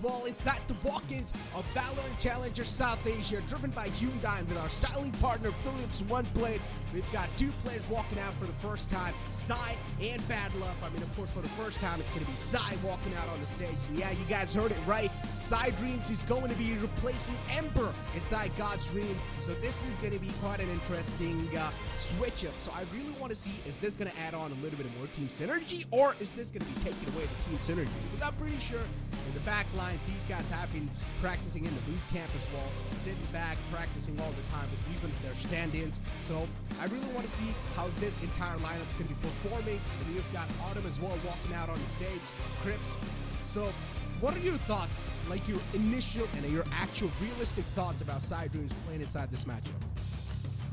wall inside the walk-ins of Valorant Challenger South Asia, driven by Hyundai with our styling partner Philips One Blade. We've got two players walking out for the first time, Sai and Bad Luck. I mean, of course, for the first time, it's going to be Sai walking out on the stage. And yeah, you guys heard it right. Sai Dreams is going to be replacing Ember inside God's Dream. So this is going to be quite an interesting switch up. So I really want to see, is this going to add on a little bit more team synergy, or is this going to be taking away the team synergy? Because I'm pretty sure in the back lines, these guys have been practicing in the boot camp as well, sitting back, practicing all the time with even their stand-ins. So I really want to see how this entire lineup is going to be performing. And you've got Autumn as well walking out on the stage, Crips. So what are your thoughts, like your initial and your actual realistic thoughts about Sai Dreams playing inside this matchup?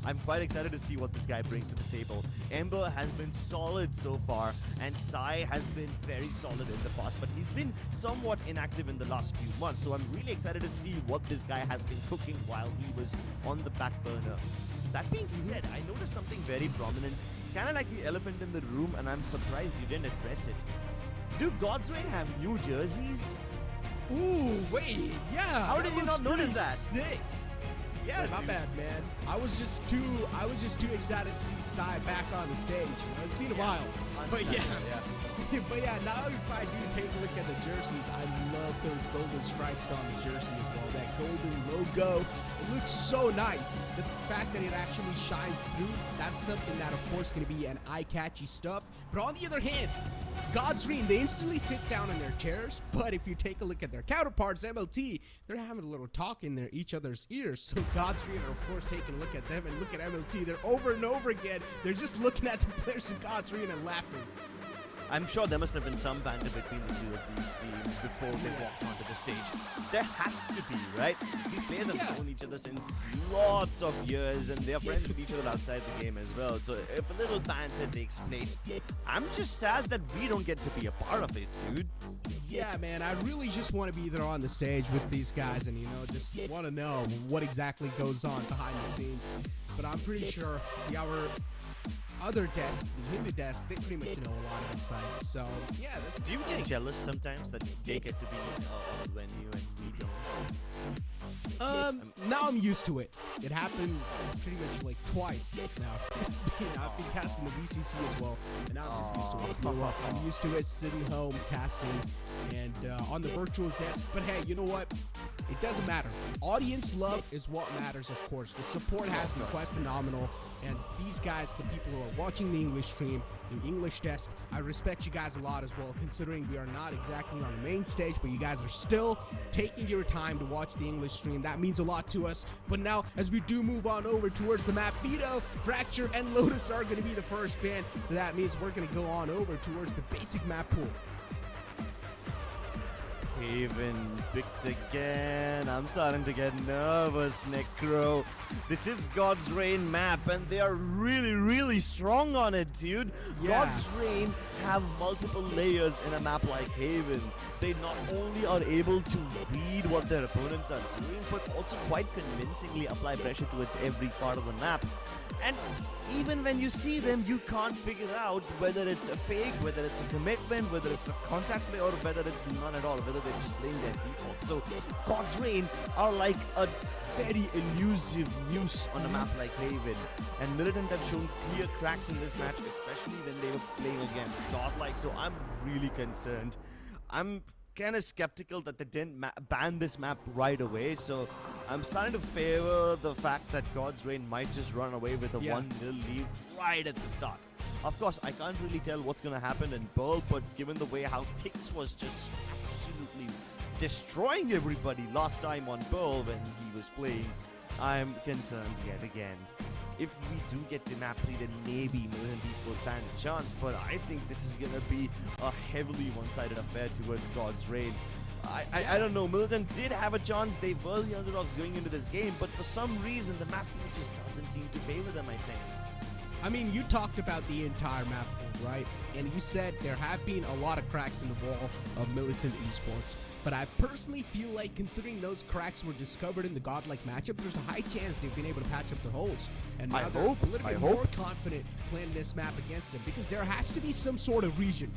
I'm quite excited to see what this guy brings to the table. Ember has been solid so far, and Sai has been very solid in the past, but he's been somewhat inactive in the last few months, so I'm really excited to see what this guy has been cooking while he was on the back burner. That being said, I noticed something very prominent, kind of like the elephant in the room, and I'm surprised you didn't address it. Do God's Reign have new jerseys? Ooh, wait, yeah. How did you not notice that? Sick. Yeah, my bad, man. I was just too excited to see Sai back on the stage. You know, it's been a while, but yeah. But yeah, now if I do take a look at the jerseys, I love those golden stripes on the jersey as well. That golden logo, it looks so nice. The fact that it actually shines through, that's something that of course going to be an eye-catchy stuff. But on the other hand, God's Reign, they instantly sit down in their chairs, but if you take a look at their counterparts, MLT, they're having a little talk in each other's ears. So God's Reign are of course taking a look at them and look at MLT. They're over and over again. They're just looking at the players of God's Reign and laughing. I'm sure there must have been some banter between the two of these teams before they walked onto the stage. There has to be, right? These players have known each other since lots of years, and they're friends with each other outside the game as well. So if a little banter takes place, I'm just sad that we don't get to be a part of it, dude. Yeah, man, I really just want to be there on the stage with these guys and, you know, just want to know what exactly goes on behind the scenes. But I'm pretty sure our other desk, the Hindu desk, they pretty much know a lot of insights. So, yeah, that's Do you get jealous sometimes that they get to be on the venue and we don't? Now I'm used to it. It happened pretty much like twice now. I've been casting the VCC as well, and now I'm just used to it. I'm used to it, sitting home, casting, and on the virtual desk. But hey, you know what? It doesn't matter. Audience love is what matters, of course. The support has been quite phenomenal, and these guys, the people who are watching the English stream, the English desk, I respect you guys a lot as well, considering we are not exactly on the main stage, but you guys are still taking your time to watch the English stream. That means a lot to us. But now, as we do move on over towards the map, Vito, Fracture, and Lotus are going to be the first band, so that means we're going to go on over towards the basic map pool. Haven picked again. I'm starting to get nervous, Necro. This is God's Reign map, and they are really strong on it, dude. Yeah. God's Reign have multiple layers in a map like Haven. They not only are able to read what their opponents are doing, but also quite convincingly apply pressure towards every part of the map. And even when you see them, you can't figure out whether it's a fake, whether it's a commitment, whether it's a contact play, or whether it's none at all, whether they're just playing their default. So God's Reign are like a very elusive noose on a map like Haven. And Militant have shown clear cracks in this match, especially when they were playing against Godlike. So I'm really concerned. I'm kind of skeptical that they didn't ban this map right away, so I'm starting to favor the fact that God's Reign might just run away with a 1-0 lead right at the start. Of course, I can't really tell what's going to happen in Pearl, but given the way how Tix was just absolutely destroying everybody last time on Pearl when he was playing, I'm concerned yet again. If we do get the map 3, then maybe MLT Esports stand a chance, but I think this is going to be a heavily one-sided affair towards God's Reign. I don't know, Militant did have a chance. They were the underdogs going into this game, but for some reason, the map just doesn't seem to favor them, I think. I mean, you talked about the entire map pool, right? And you said there have been a lot of cracks in the wall of Militant Esports. But I personally feel like, considering those cracks were discovered in the Godlike matchup, there's a high chance they've been able to patch up the holes. And now they're a little bit more confident playing this map against them, because there has to be some sort of reason,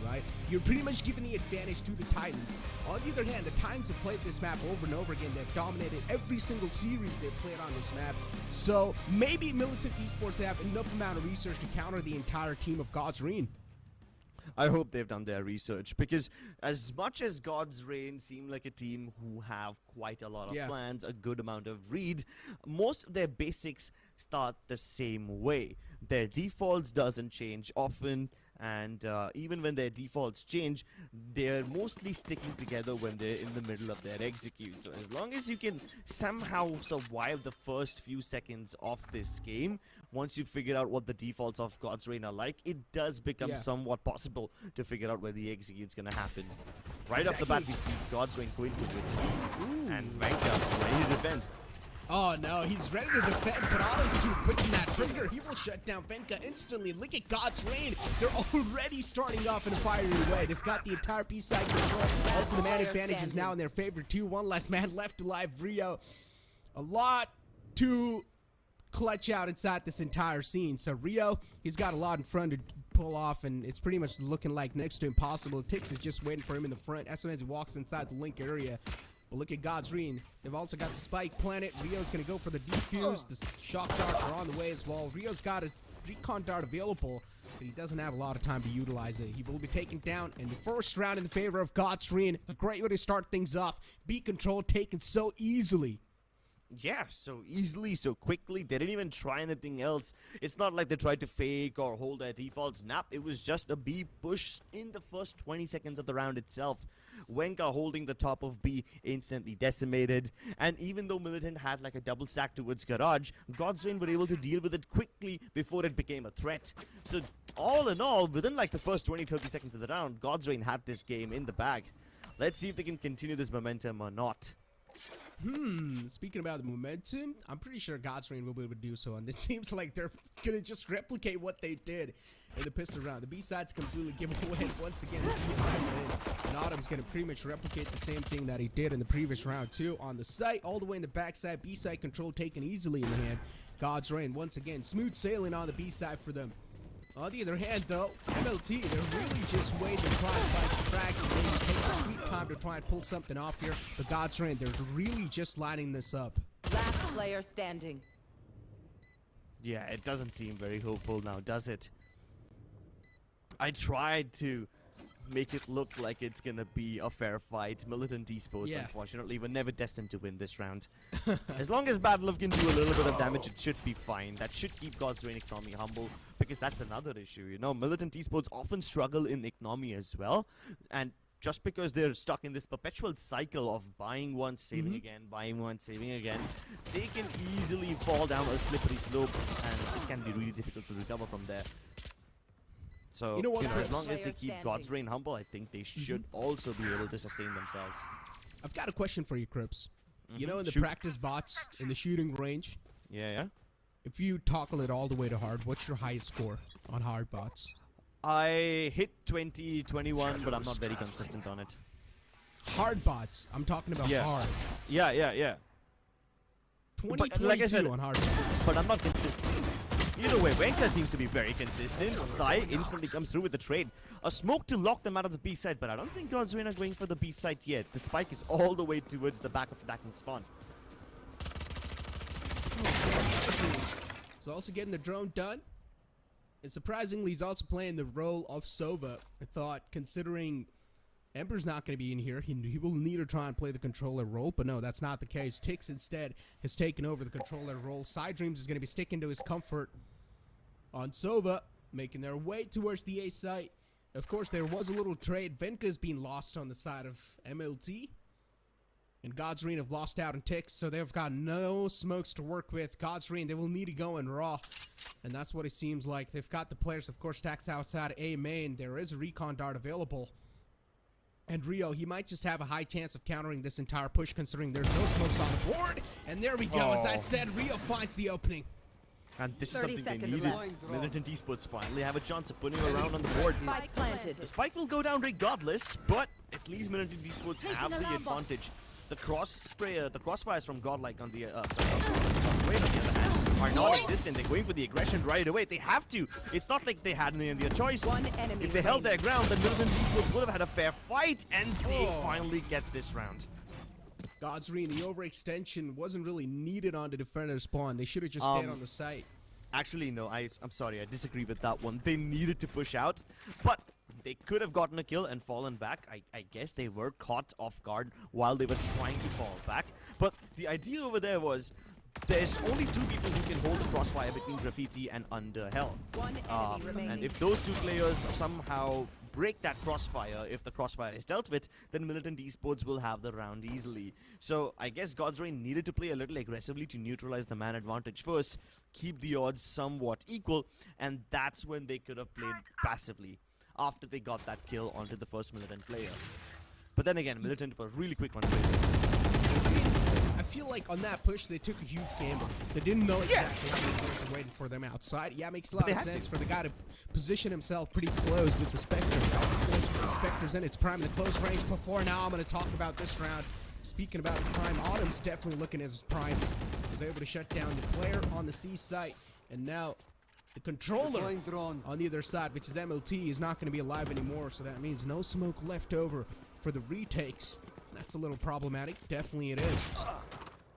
right? You're pretty much giving the advantage to the Titans. On the other hand, the Titans have played this map over and over again. They've dominated every single series they've played on this map. So maybe Militant Esports, they have enough amount of research to counter the entire team of God's Reign. I hope they've done their research, because as much as God's Reign seem like a team who have quite a lot of plans, a good amount of read, most of their basics start the same way. Their defaults doesn't change often, and even when their defaults change, they're mostly sticking together when they're in the middle of their execute. So as long as you can somehow survive the first few seconds of this game, once you figure out what the defaults of God's Reign are like, it does become somewhat possible to figure out where the execute's gonna happen. Right off the bat, we see God's Reign going to its feet, and Venka ready to defend. Oh no, he's ready to defend, but Autumn's too quick in that trigger. He will shut down Venka instantly. Look at God's Reign. They're already starting off in a fiery way. They've got the entire B-side control. Also, the man advantage is now in their favor too. One less man left alive. Rio, a lot to clutch out inside this entire scene. So Rio, he's got a lot in front to pull off, and it's pretty much looking like next to impossible. Tix is just waiting for him in the front as soon as he walks inside the link area. But look at God's Reign. They've also got the spike planet. Rio's going to go for the defuse. The shock darts are on the way as well. Rio's got his recon dart available, but he doesn't have a lot of time to utilize it. He will be taken down in the first round in the favor of God's Reign. A great way to start things off. B control taken so easily. Yeah, so easily, so quickly. They didn't even try anything else. It's not like they tried to fake or hold their defaults. Nap, it was just a B push in the first 20 seconds of the round itself. Wenka holding the top of B, instantly decimated. And even though Militant had like a double stack towards Garage, God's Reign were able to deal with it quickly before it became a threat. So all in all, within like the first 20-30 seconds of the round, God's Reign had this game in the bag. Let's see if they can continue this momentum or not. Speaking about the momentum, I'm pretty sure God's Reign will be able to do so, and it seems like they're gonna just replicate what they did in the pistol round. The B-side's completely given away once again. And Autumn's gonna pretty much replicate the same thing that he did in the previous round too. On the site, all the way in the backside, B-side control taken easily in the hand. God's Reign once again smooth sailing on the B-side for them. On the other hand, though, MLT, they're really just waiting to try and fight the track and maybe take the sweet time to try and pull something off here. But God's Reign, they're really just lining this up. Last player standing. Yeah, it doesn't seem very hopeful now, does it? I tried to make it look like it's gonna be a fair fight. Militant Esports, unfortunately, were never destined to win this round. As long as Bad Love can do a little bit of damage, it should be fine. That should keep God's Reign economy humble, because that's another issue. You know, Militant Esports often struggle in economy as well, and just because they're stuck in this perpetual cycle of buying once, saving again, buying once, saving again, they can easily fall down a slippery slope, and it can be really difficult to recover from there. So, you know what, as long as they keep God's Reign humble, I think they should also be able to sustain themselves. I've got a question for you, Crips. You know, in the practice bots, in the shooting range, if you toggle it all the way to hard, what's your highest score on hard bots? I hit 20, 21, but I'm not very consistent on it. Hard bots. I'm talking about hard. Yeah. 20, but, like I said, on hard bots. But I'm not consistent. Either way, Wenka seems to be very consistent. Sai instantly comes through with the trade. A smoke to lock them out of the B side, but I don't think God's Reign are going for the B side yet. The spike is all the way towards the back of attacking spawn. He's also getting the drone done. And surprisingly, he's also playing the role of Sova. I thought, considering Ember's not going to be in here, he will need to try and play the controller role, but no, that's not the case. Tix instead has taken over the controller role. Side Dreams is going to be sticking to his comfort on Sova, making their way towards the A site. Of course, there was a little trade. Venka's being lost on the side of MLT. And God's Reign have lost out on Tix, so they've got no smokes to work with. God's Reign, they will need to go in raw. And that's what it seems like. They've got the players, of course, taxed outside A main. There is a recon dart available. And Rio, he might just have a high chance of countering this entire push, considering there's no smokes on the board. And there we go. As I said, Rio finds the opening. And this is 30 something they seconds needed. left. Militant Esports finally have a chance of putting a round on the board. Spike planted. The spike will go down regardless, but at least Militant Esports have the advantage. The crossfires from Godlike on the God's Rain on the other hand are non-existent. They're going for the aggression right away. They have to. It's not like they had any other choice. One enemy If they held their remaining. ground, then Militant Esports would have had a fair fight, and they finally get this round. God's Rain, the overextension wasn't really needed on the defender spawn. They should have just stayed on the site. Actually, no, I'm sorry, I disagree with that one. They needed to push out, but they could have gotten a kill and fallen back. I guess they were caught off guard while they were trying to fall back. But the idea over there was there's only two people who can hold the crossfire between Graffiti and Underhell. One enemy remaining. And if those two players somehow break that crossfire, if the crossfire is dealt with, then Militant Esports will have the round easily. So I guess God's Rain needed to play a little aggressively to neutralize the man advantage first, keep the odds somewhat equal, and that's when they could have played passively after they got that kill onto the first Militant player. But then again, Militant were really quick on trade. I feel like on that push, they took a huge gamble. They didn't know exactly how many players were waiting for them outside. Yeah, it makes a lot of sense for the guy to position himself pretty close with the Spectre. Spectre's in its prime in the close range before. Now I'm going to talk about this round. Speaking about the prime, Autumn's definitely looking at his prime. Was able to shut down the player on the C site. And now the controller on the other side, which is MLT, is not going to be alive anymore. So that means no smoke left over for the retakes. That's a little problematic. Definitely it is.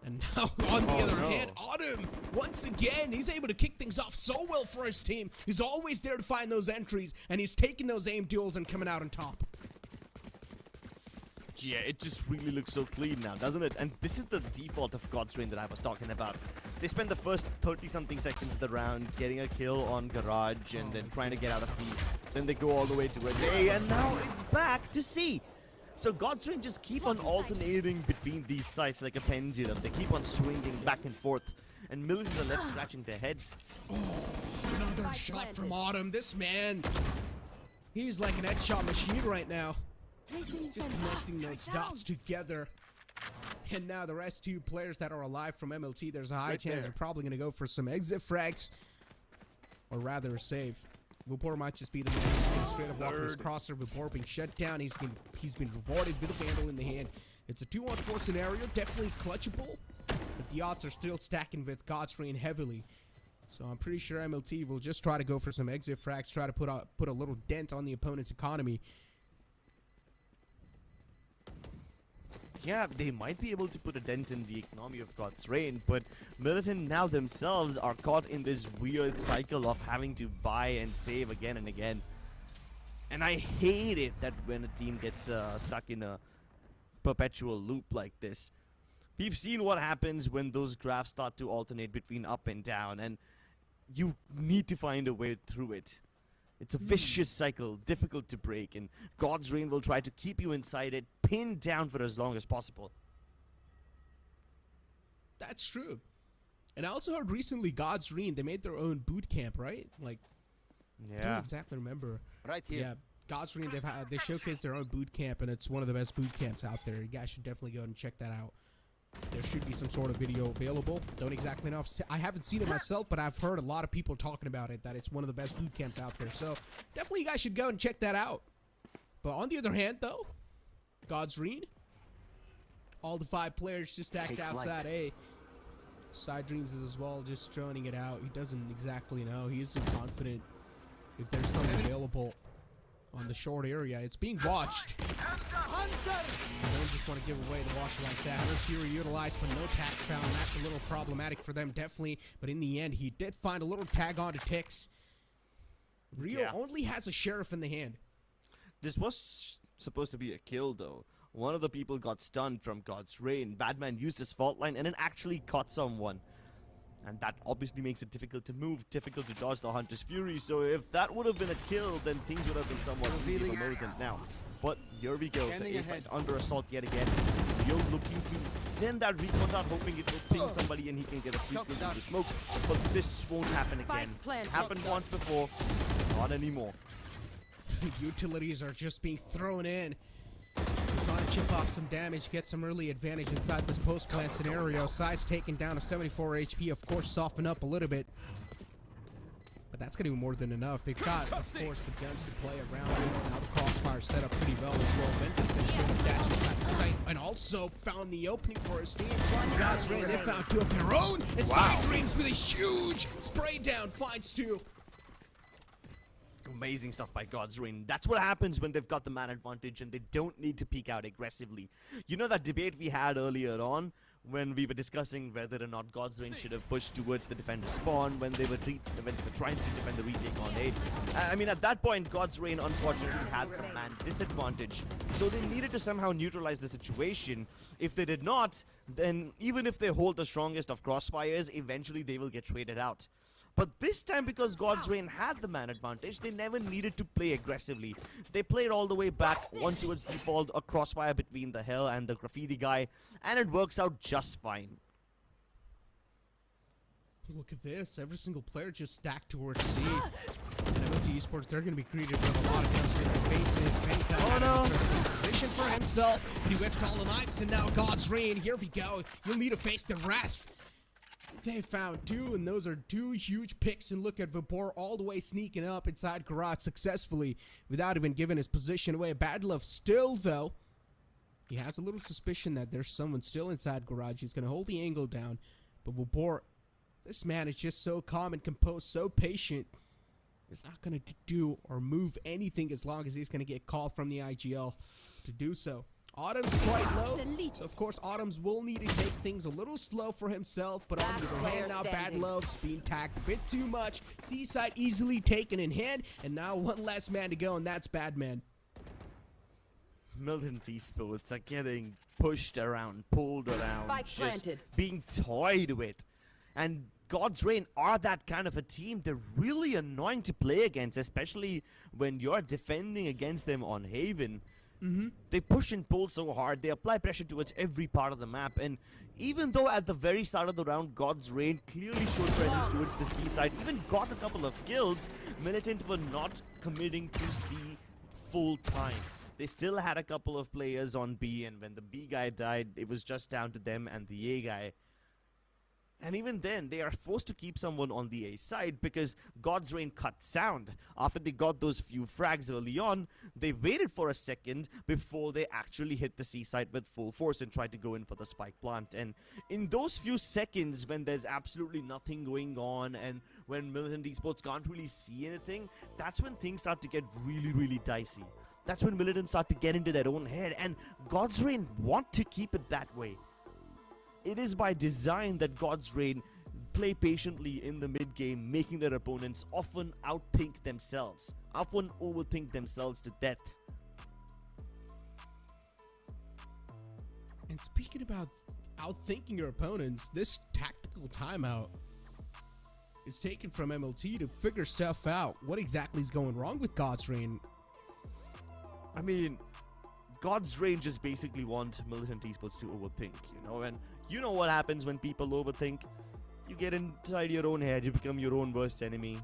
And now, on the other hand, Autumn, once again, he's able to kick things off so well for his team. He's always there to find those entries, and he's taking those aim duels and coming out on top. Yeah, it just really looks so clean now, doesn't it? And this is the default of God's Rain that I was talking about. They spend the first 30-something seconds of the round getting a kill on Garage and then trying to get out of C. Then they go all the way towards A, and now it's back to C. So God's Rain just keep on alternating between these sites like a pendulum. They keep on swinging back and forth. And millions are left scratching their heads. Oh, another shot from Autumn. This man, he's like an headshot machine right now. Just connecting those dots together. And now the rest two players that are alive from MLT, there's a high chance they're probably going to go for some exit frags. Or rather a save. Vupor might just be the man who's going to straight up walk this crosser. Vupor being shut down. He's been rewarded with a Vandal in the hand. It's a 2-on-4 scenario. Definitely clutchable. But the odds are still stacking with God's Rain heavily. So I'm pretty sure MLT will just try to go for some exit frags. Try to put a little dent on the opponent's economy. Yeah, they might be able to put a dent in the economy of God's Rain, but Militant now themselves are caught in this weird cycle of having to buy and save again and again. And I hate it that when a team gets stuck in a perpetual loop like this. We've seen what happens when those graphs start to alternate between up and down, and you need to find a way through it. It's a vicious cycle, difficult to break, and God's Rain will try to keep you inside it, pinned down for as long as possible. That's true. And I also heard recently God's Rain, they made their own boot camp, right? Like, I don't exactly remember. Right here. Yeah, God's Rain, they showcased their own boot camp, and it's one of the best boot camps out there. You guys should definitely go and check that out. There should be some sort of video available. Don't exactly know. I haven't seen it myself, but I've heard a lot of people talking about it, that it's one of the best boot camps out there. So definitely you guys should go and check that out. But on the other hand, though, God's Rain, all the 5 players just stacked outside A. Side Dreams is as well, just droning it out. He doesn't exactly know. He isn't confident if there's something available on the short area. It's being watched. I don't just want to give away the watch like that. Earth Fury utilized, but no tags found. That's a little problematic for them, definitely. But in the end, he did find a little tag onto Tix. Rio only has a Sheriff in the hand. This was supposed to be a kill, though. One of the people got stunned from God's Rain. Badman used his fault line and then actually caught someone. And that obviously makes it difficult to move, difficult to dodge the Hunter's Fury. So if that would have been a kill, then things would have been somewhat easy for Militant now. But here we go. The A-side under assault yet again. Rio looking to send that recon out, hoping it will ping somebody and he can get a free kill through the smoke. But this won't happen again. Happened once before, not anymore. Utilities are just being thrown in. Trying to chip off some damage, get some early advantage inside this post-plant scenario. Size taken down to 74 HP, of course, soften up a little bit. but that's going to be more than enough. They've got, of course, the guns to play around it. Now the crossfire set up pretty well as well. Venka's going to straight up dash inside the site and also found the opening for his team. God's Rain, they found two of their own, and Side Dreams with a huge spray down finds two. Amazing stuff by God's Rain. That's what happens when they've got the man advantage and they don't need to peek out aggressively. You know that debate we had earlier on when we were discussing whether or not God's Rain should have pushed towards the defender spawn when they were trying to defend the retake on A. I mean, at that point, God's Rain unfortunately had the man disadvantage. So they needed to somehow neutralize the situation. If they did not, then even if they hold the strongest of crossfires, eventually they will get traded out. But this time, because God's Rain had the man advantage, they never needed to play aggressively. They played all the way back, one towards default, a crossfire between the Hell and the Graffiti guy, and it works out just fine. Look at this. Every single player just stacked towards C. And MLT Esports, they're going to be greeted with a lot of guns in their faces. Venka position for himself, but he whipped all the knives, and now God's Rain. Here we go. You'll need to face the wrath. They found two, and those are two huge picks, and look at Vapor all the way sneaking up inside Garage successfully without even giving his position away. Bad Love still, though, he has a little suspicion that there's someone still inside Garage. He's going to hold the angle down, but Vapor, this man is just so calm and composed, so patient. He's not going to do or move anything as long as he's going to get called from the IGL to do so. Autumn's quite low, so of course Autumn's will need to take things a little slow for himself, but on the other hand now Bad Love's being tagged a bit too much. Seaside easily taken in hand, and now one less man to go, and that's Badman. MLT Esports are getting pushed around, pulled around, Spike just planted. being toyed with. And God's Rain are that kind of a team. They're really annoying to play against, especially when you're defending against them on Haven. They push and pull so hard, they apply pressure towards every part of the map, and even though at the very start of the round God's Rain clearly showed presence towards the C side, even got a couple of kills, Militant were not committing to C full time. They still had a couple of players on B, and when the B guy died, it was just down to them and the A guy. And even then, they are forced to keep someone on the A side because God's Rain cut sound. After they got those few frags early on, they waited for a second before they actually hit the C side with full force and tried to go in for the spike plant. And in those few seconds when there's absolutely nothing going on and when Militant Esports can't really see anything, that's when things start to get really, really dicey. That's when Militants start to get into their own head, and God's Rain want to keep it that way. It is by design that God's Rain play patiently in the mid game, making their opponents often outthink themselves, often overthink themselves to death. And speaking about outthinking your opponents, this tactical timeout is taken from MLT to figure stuff out. What exactly is going wrong with God's Rain? I mean, God's Rain just basically want Militant Esports to overthink, you know, and you know what happens when people overthink. You get inside your own head, you become your own worst enemy.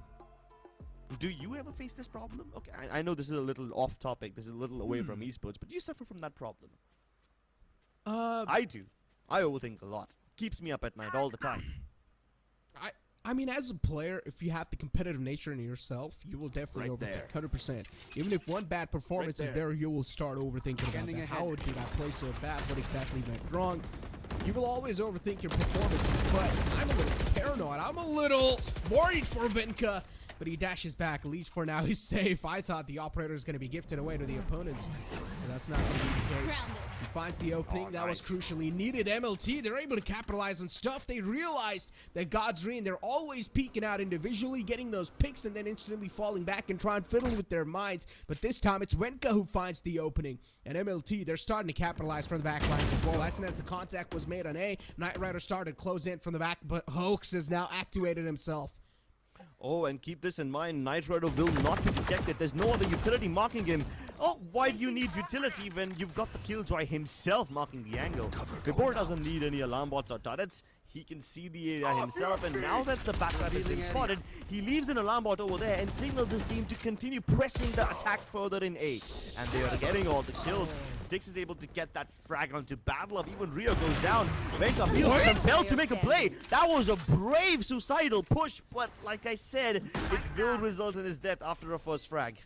Do you ever face this problem? Okay, I know this is a little off topic, this is a little away from esports, but do you suffer from that problem? I do. I overthink a lot. Keeps me up at night all the time. I mean, as a player, if you have the competitive nature in yourself, you will definitely overthink, 100%. Even if one bad performance is there, you will start overthinking about that. How did I play so bad? What exactly went wrong? You will always overthink your performances, but I'm a little paranoid. I'm a little worried for Venka, but he dashes back. At least for now, he's safe. I thought the operator is going to be gifted away to the opponents, but that's not going to be the case. He finds the opening. That was crucially needed. MLT, they're able to capitalize on stuff. They realized that God's Rain, they're always peeking out individually, getting those picks, and then instantly falling back and trying to fiddle with their minds. But this time, it's Venka who finds the opening. And MLT, they're starting to capitalize from the back lines as well. As soon as the contact was made on A, Knight Rider started to close in from the back, but Hoax has now activated himself. Oh, and keep this in mind, Knight Rider will not be protected. There's no other utility marking him. Oh, why do you need utility when you've got the Killjoy himself marking the angle? Vibor doesn't need any alarm bots or turrets. He can see the area himself, and now that the backtrap has been spotted, he leaves an alarm bot over there and signals his team to continue pressing the attack further in A. And they are getting all the kills. Dix is able to get that frag onto Battle. Even Rio goes down. Venka feels compelled to make a play. That was a brave suicidal push, but like I said, it will result in his death after a first frag.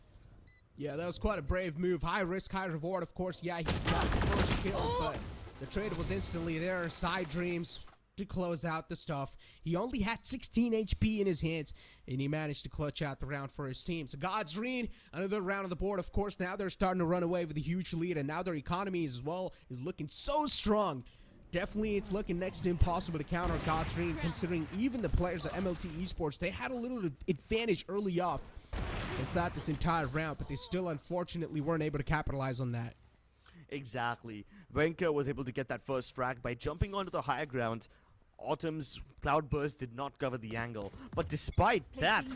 Yeah, that was quite a brave move. High risk, high reward. Of course, yeah, he got the first kill, but the trade was instantly there. Side Dreams to close out the stuff. He only had 16 HP in his hands, and he managed to clutch out the round for his team. So God's Reign, another round on the board. Of course, now they're starting to run away with a huge lead, and now their economy as well is looking so strong. Definitely, it's looking next to impossible to counter God's Reign, considering even the players at MLT Esports, they had a little advantage early off inside this entire round, but they still unfortunately weren't able to capitalize on that. Exactly. Venka was able to get that first frag by jumping onto the higher ground. Autumn's Cloudburst did not cover the angle, but despite that,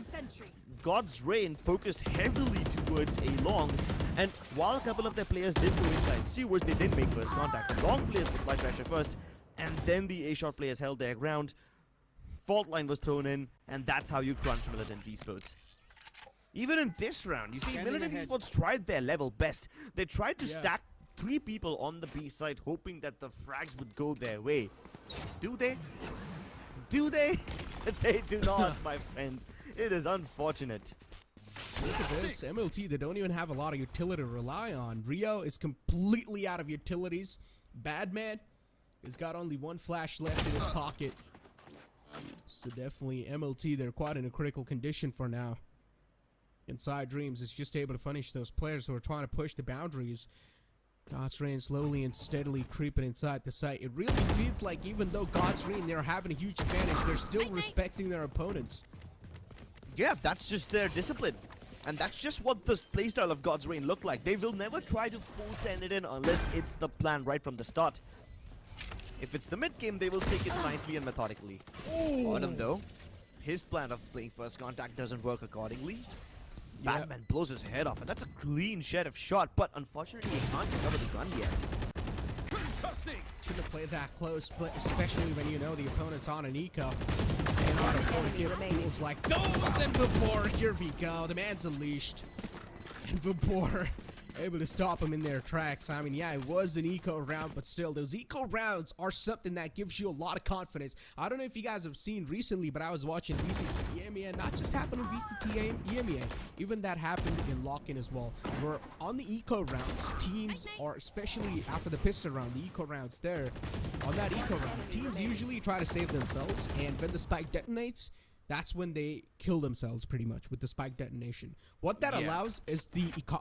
God's Reign focused heavily towards A long, and while a couple of their players did go inside sewers, they did make first contact. The long players applied pressure first, and then the A shot players held their ground. Fault line was thrown in, and that's how you crunch Militant Esports. Even in this round, you see, Militant Esports tried their level best. They tried to stack 3 people on the B side, hoping that the frags would go their way. Do they? Do they? They do not, my friend. It is unfortunate. Look at this. MLT, they don't even have a lot of utility to rely on. Rio is completely out of utilities. Badman has got only 1 flash left in his pocket. So definitely MLT, they're quite in a critical condition for now. Inside Dreams is just able to punish those players who are trying to push the boundaries. God's Reign slowly and steadily creeping inside the site. It really feels like even though God's Reign, they're having a huge advantage, they're still respecting their opponents. Yeah, that's just their discipline. And that's just what the playstyle of God's Reign looked like. They will never try to full send it in unless it's the plan right from the start. If it's the mid game, they will take it nicely and methodically. Autumn, though, his plan of playing first contact doesn't work accordingly. Batman blows his head off, and that's a clean shed of shot, but unfortunately he can't recover the gun yet. Shouldn't have played that close, but especially when you know the opponent's on an eco. And not afford to get duels like those, and Vapor, here we go. The man's unleashed. And Vapor able to stop him in their tracks. I mean, yeah, it was an eco round, but still, those eco rounds are something that gives you a lot of confidence. I don't know if you guys have seen recently, but I was watching VCT EMEA, not just happened in VCT EMEA, even that happened in lock-in as well, where on the eco rounds, teams are, especially after the pistol round, the eco rounds there, on that eco round, teams usually try to save themselves, and when the spike detonates, that's when they kill themselves pretty much with the spike detonation. What that allows is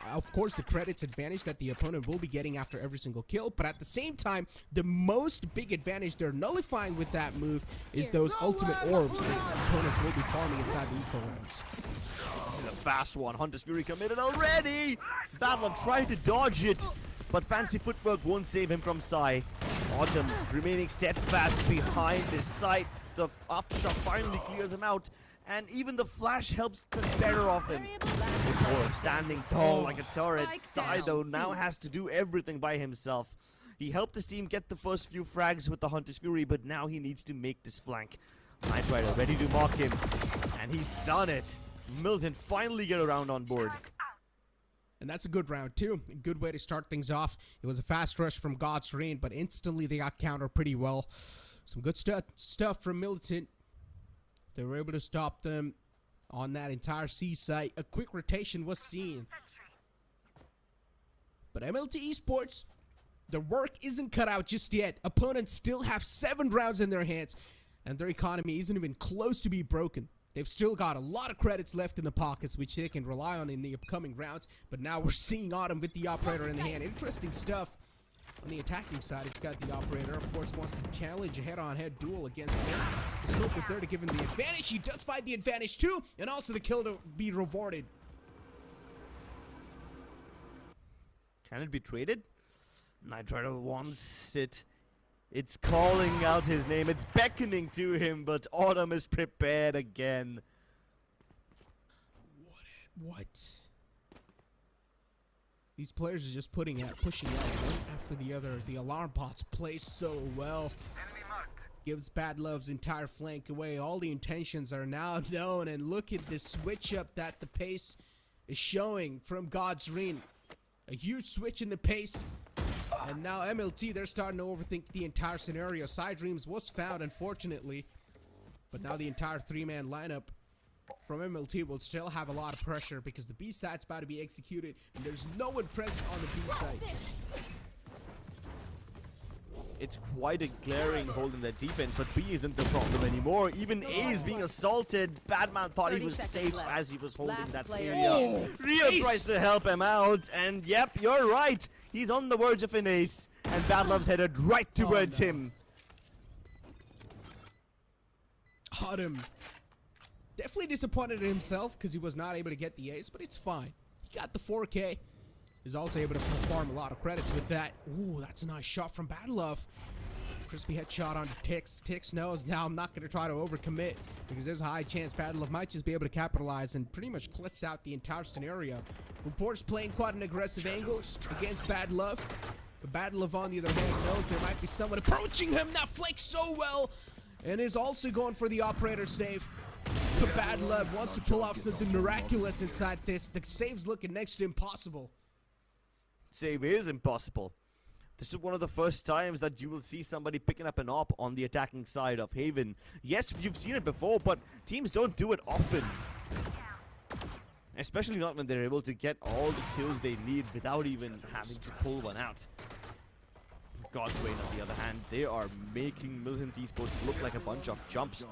of course, the credits advantage that the opponent will be getting after every single kill, but at the same time, the most big advantage they're nullifying with that move is those ultimate orbs that opponents will be farming inside the eco rounds. This is a fast one. Hunter's Fury committed already. Battler tried to dodge it, but fancy footwork won't save him from Psy. Autumn remaining steadfast behind his sight. The aftershock finally clears him out, and even the flash helps the better of him. Before standing tall like a turret, Psy though now has to do everything by himself. He helped his team get the first few frags with the Hunter's Fury, but now he needs to make this flank. Knight Rider ready to mark him, and he's done it. Milton finally get around on board. And that's a good round too. A good way to start things off. It was a fast rush from God's Reign, but instantly they got countered pretty well. Some good stuff from Militant. They were able to stop them on that entire C site. A quick rotation was seen. But MLT Esports, their work isn't cut out just yet. Opponents still have 7 rounds in their hands, and their economy isn't even close to be broken. They've still got a lot of credits left in the pockets, which they can rely on in the upcoming rounds. But now we're seeing Autumn with the operator in the hand. Interesting stuff. On the attacking side, he's got the operator, of course, wants to challenge a head-on-head duel against him. The smoke was there to give him the advantage. He does find the advantage too, and also the kill to be rewarded. Can it be traded? Knight Rider wants it. It's calling out his name. It's beckoning to him, but Autumn is prepared again. What? These players are just pushing out one after the other. The alarm bots play so well. gives Bad Love's entire flank away. All the intentions are now known, and look at this switch up that the pace is showing from Godlike. A huge switch in the pace, and now MLT, they're starting to overthink the entire scenario. Side Dreams was found, unfortunately, but now the entire three-man lineup from MLT will still have a lot of pressure because the B side's about to be executed, and there's no one present on the B side. It's quite a glaring hole in their defense, but B isn't the problem anymore. Even A is being assaulted. Badman thought he was safe as he was holding that area. Rio tries to help him out, and yep, you're right. He's on the verge of an ace, and Bad Love's headed right towards him. Autumn definitely disappointed in himself because he was not able to get the ace, but it's fine. He got the 4K. He's also able to perform a lot of credits with that. Ooh, that's a nice shot from Bad Love. Crispy headshot onto Tix. Tix knows now I'm not going to try to overcommit because there's a high chance Bad Love might just be able to capitalize and pretty much clutch out the entire scenario. Report's playing quite an aggressive angle against Bad Love. But Bad Love, on the other hand, knows there might be someone approaching him. That flanks so well and is also going for the operator save. But Bad Love wants to pull off something miraculous inside this. The save's looking next to impossible. Save is impossible. This is one of the first times that you will see somebody picking up an op on the attacking side of Haven. Yes, you've seen it before, but teams don't do it often. Especially not when they're able to get all the kills they need without even having to pull one out. Godlike, on the other hand, they are making MLT Esports look like a bunch of chumps.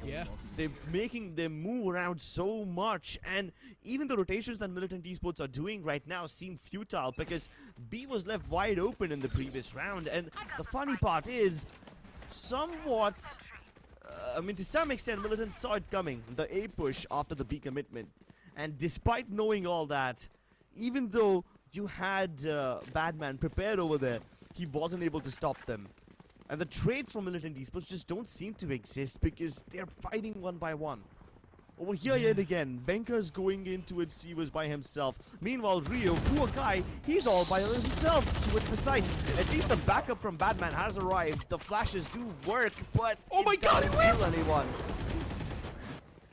Yeah. They're making them move around so much, and even the rotations that MLT Esports are doing right now seem futile because B was left wide open in the previous round, and the funny part is, somewhat, to some extent, Militant saw it coming, the A push after the B commitment, and despite knowing all that, even though you had Badman prepared over there, he wasn't able to stop them. And the trades from MLT Esports just don't seem to exist because they're fighting one by one. Over here yet again, Venka's going into it Seavers by himself. Meanwhile, Rio, poor guy, he's all by himself towards the site. At least the backup from Badman has arrived. The flashes do work, but oh my god, it doesn't kill anyone.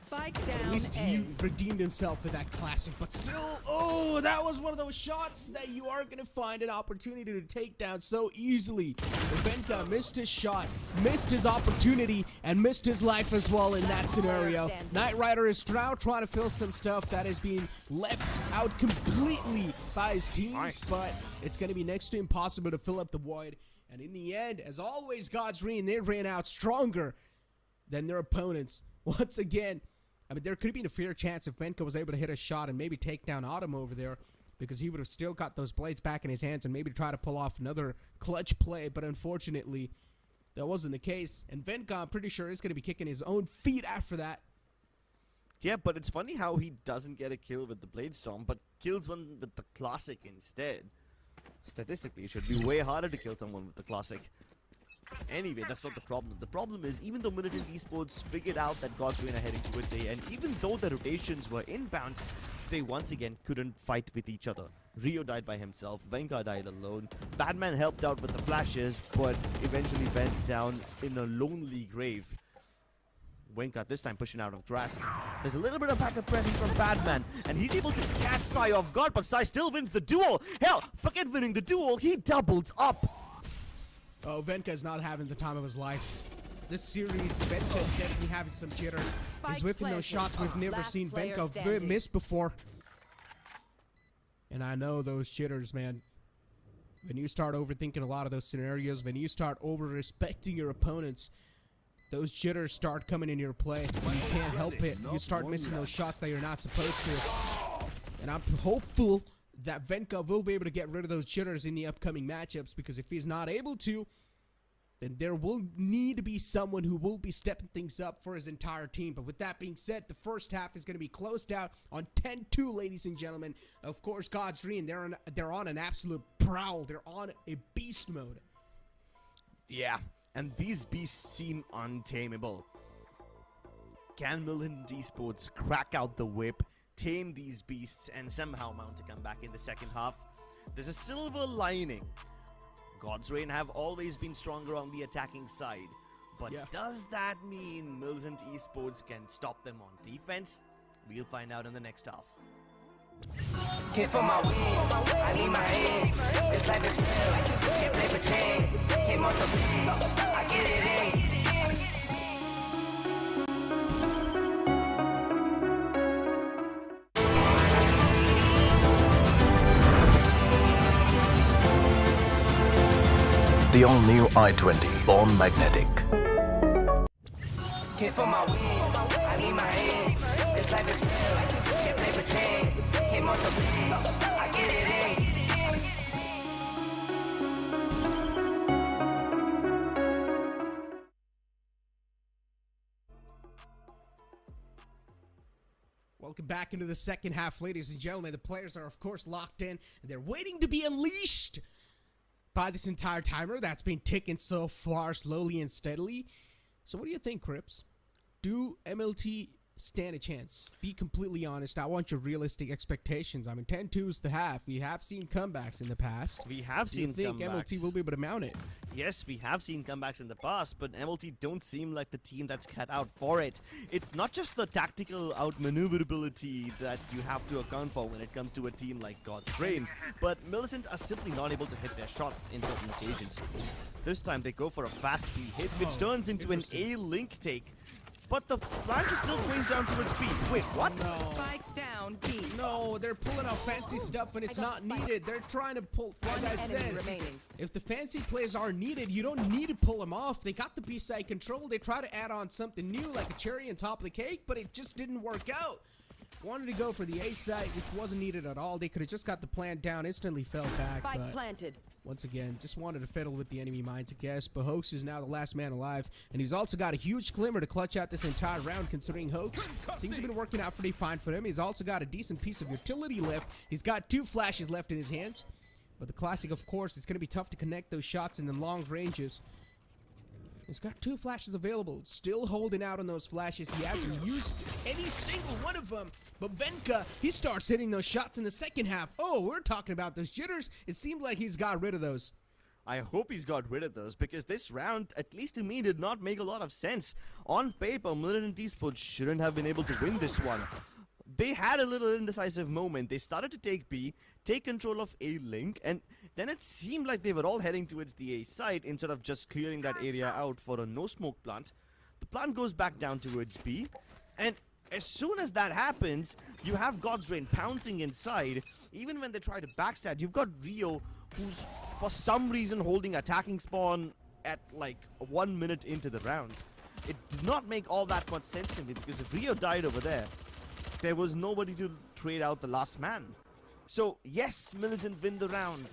Spike down. At least he redeemed himself with that classic, but still, oh, that was one of those shots that you are going to find an opportunity to take down so easily. Venka missed his shot, missed his opportunity, and missed his life as well in that scenario. Knight Rider is now trying to fill some stuff that is being left out completely by his teams, but it's going to be next to impossible to fill up the void. And in the end, as always, Godlike, they ran out stronger than their opponents. Once again, there could have been a fair chance if Venka was able to hit a shot and maybe take down Autumn over there, because he would have still got those blades back in his hands and maybe try to pull off another clutch play, but unfortunately, that wasn't the case. And Venka, I'm pretty sure, is going to be kicking his own feet after that. Yeah, but it's funny how he doesn't get a kill with the Blade Storm, but kills one with the Classic instead. Statistically, it should be way harder to kill someone with the Classic. Anyway, that's not the problem. The problem is, even though MLT Esports figured out that Godlike are heading towards A, and even though the rotations were inbound, they once again couldn't fight with each other. Rio died by himself, Venka died alone, Badman helped out with the flashes, but eventually went down in a lonely grave. Venka this time pushing out of grass. There's a little bit of backup presence from Badman, and he's able to catch Sai off guard, but Sai still wins the duel. Hell, forget winning the duel, he doubles up. Oh, Venka is not having the time of his life. This series, Venka is definitely having some jitters. He's whiffing those shots we've never seen Venka miss before. And I know those jitters, man. When you start overthinking a lot of those scenarios, when you start over-respecting your opponents, those jitters start coming in your play. And you can't help it. You start missing those shots that you're not supposed to. And I'm hopeful that Venka will be able to get rid of those jitters in the upcoming matchups, because if he's not able to, then there will need to be someone who will be stepping things up for his entire team. But with that being said, the first half is going to be closed out on 10-2, ladies and gentlemen. Of course, Godlike, they're on an absolute prowl. They're on a beast mode. Yeah, and these beasts seem untamable. Can MLT Esports crack out the whip, tame these beasts, and somehow mount a comeback in the second half? There's a silver lining. Godlike have always been stronger on the attacking side. But Yeah. does that mean Militant Esports can stop them on defense? We'll find out in the next half. Hit for my wins, I need my hands. This life is real, can't play pretend. Hit multiple beats, I get it in. The all-new i20, born magnetic. Hit for my wins, I need my hands. This life is real, can't play pretend. Hit multiple beats, I get it in. Welcome back into the second half, ladies and gentlemen. The players are, of course, locked in, and they're waiting to be unleashed by this entire timer that's been ticking so far, slowly and steadily. So what do you think, Crips? Do MLT stand a chance? Be completely honest. I want your realistic expectations. I mean, 10-2 is the half. We have seen comebacks in the past. We have Do you seen think comebacks. MLT will be able to mount it? Yes, we have seen comebacks in the past, but MLT don't seem like the team that's cut out for it. It's not just the tactical outmaneuverability that you have to account for when it comes to a team like God's Reign, but Militant are simply not able to hit their shots in certain occasions. This time they go for a fast B hit, which turns into an A-link take. But the flank is still going down towards B. Wait, what? No. Spike down B. No, they're pulling out fancy stuff when it's not needed. They're trying to pull, as I Enemy said, remaining. if the fancy plays are needed, you don't need to pull them off. They got the B-side control. They try to add on something new, like a cherry on top of the cake, but it just didn't work out. Wanted to go for the A side, which wasn't needed at all. They could have just got the plan down, instantly fell back, Spike but planted. once again, just wanted to fiddle with the enemy minds, I guess. But Hoax is now the last man alive, and he's also got a huge glimmer to clutch out this entire round, considering Hoax. Things have been working out pretty fine for him. He's also got a decent piece of utility left. He's got 2 flashes left in his hands. But the classic, of course, it's going to be tough to connect those shots in the long ranges. He's got 2 flashes available, still holding out on those flashes. He hasn't used any single one of them. But Venka, he starts hitting those shots in the second half. Oh, we're talking about those jitters. It seemed like he's got rid of those. I hope he's got rid of those, because this round, at least to me, did not make a lot of sense. On paper, Militant Esports shouldn't have been able to win this one. They had a little indecisive moment. They started to take B, take control of A link, and then it seemed like they were all heading towards the A side instead of just clearing that area out for a no smoke plant. The plant goes back down towards B, and as soon as that happens, you have God's Reign pouncing inside. Even when they try to backstab, you've got Rio, who's for some reason holding attacking spawn at like 1 minute into the round. It did not make all that much sense to me, because if Rio died over there was nobody to trade out the last man. So yes, Militant win the round,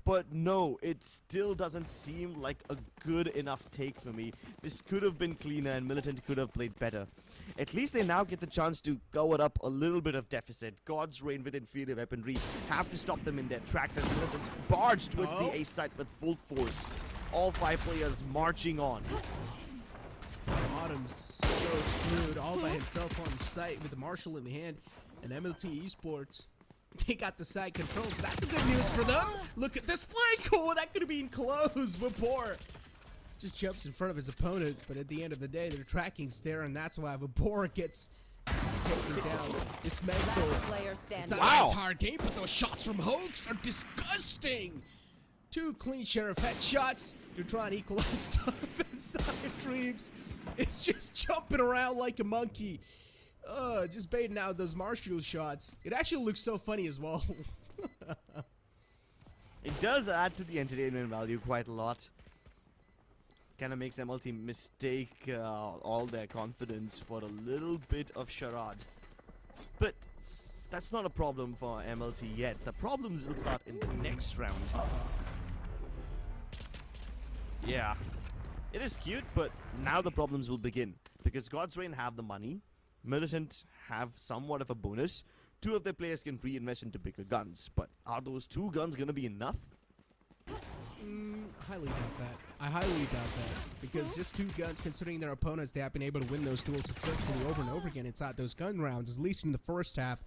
but no, it still doesn't seem like a good enough take for me. This could have been cleaner and Militant could have played better. At least they now get the chance to cover up a little bit of deficit. God's Reign with inferior weaponry have to stop them in their tracks as Militant barge towards the A side with full force. All 5 players marching on. Autumn's so screwed all by himself on the site with the Marshall in the hand, and MLT Esports, they got the side control, so that's good news for them. Look at this flank. Oh, that could have been close before. Just jumps in front of his opponent, but at the end of the day, their tracking's there, and that's why Vapor gets taken down. It's mental. Player It's standing. not the entire game, but those shots from Hoax are disgusting. 2 clean sheriff headshots. You're trying to equalize stuff inside Dreams. It's just jumping around like a monkey. Just baiting out those Marshall shots. It actually looks so funny as well. It does add to the entertainment value quite a lot. Kind of makes MLT mistake all their confidence for a little bit of charade. But that's not a problem for MLT yet. The problems will start in the next round. Yeah, it is cute, but now the problems will begin. Because God's Reign have the money, Militant have somewhat of a bonus. 2 of their players can reinvest into bigger guns. But are those 2 guns going to be enough? Highly doubt that. I highly doubt that. Because just 2 guns, considering their opponents, they have been able to win those duels successfully over and over again inside those gun rounds, at least in the first half.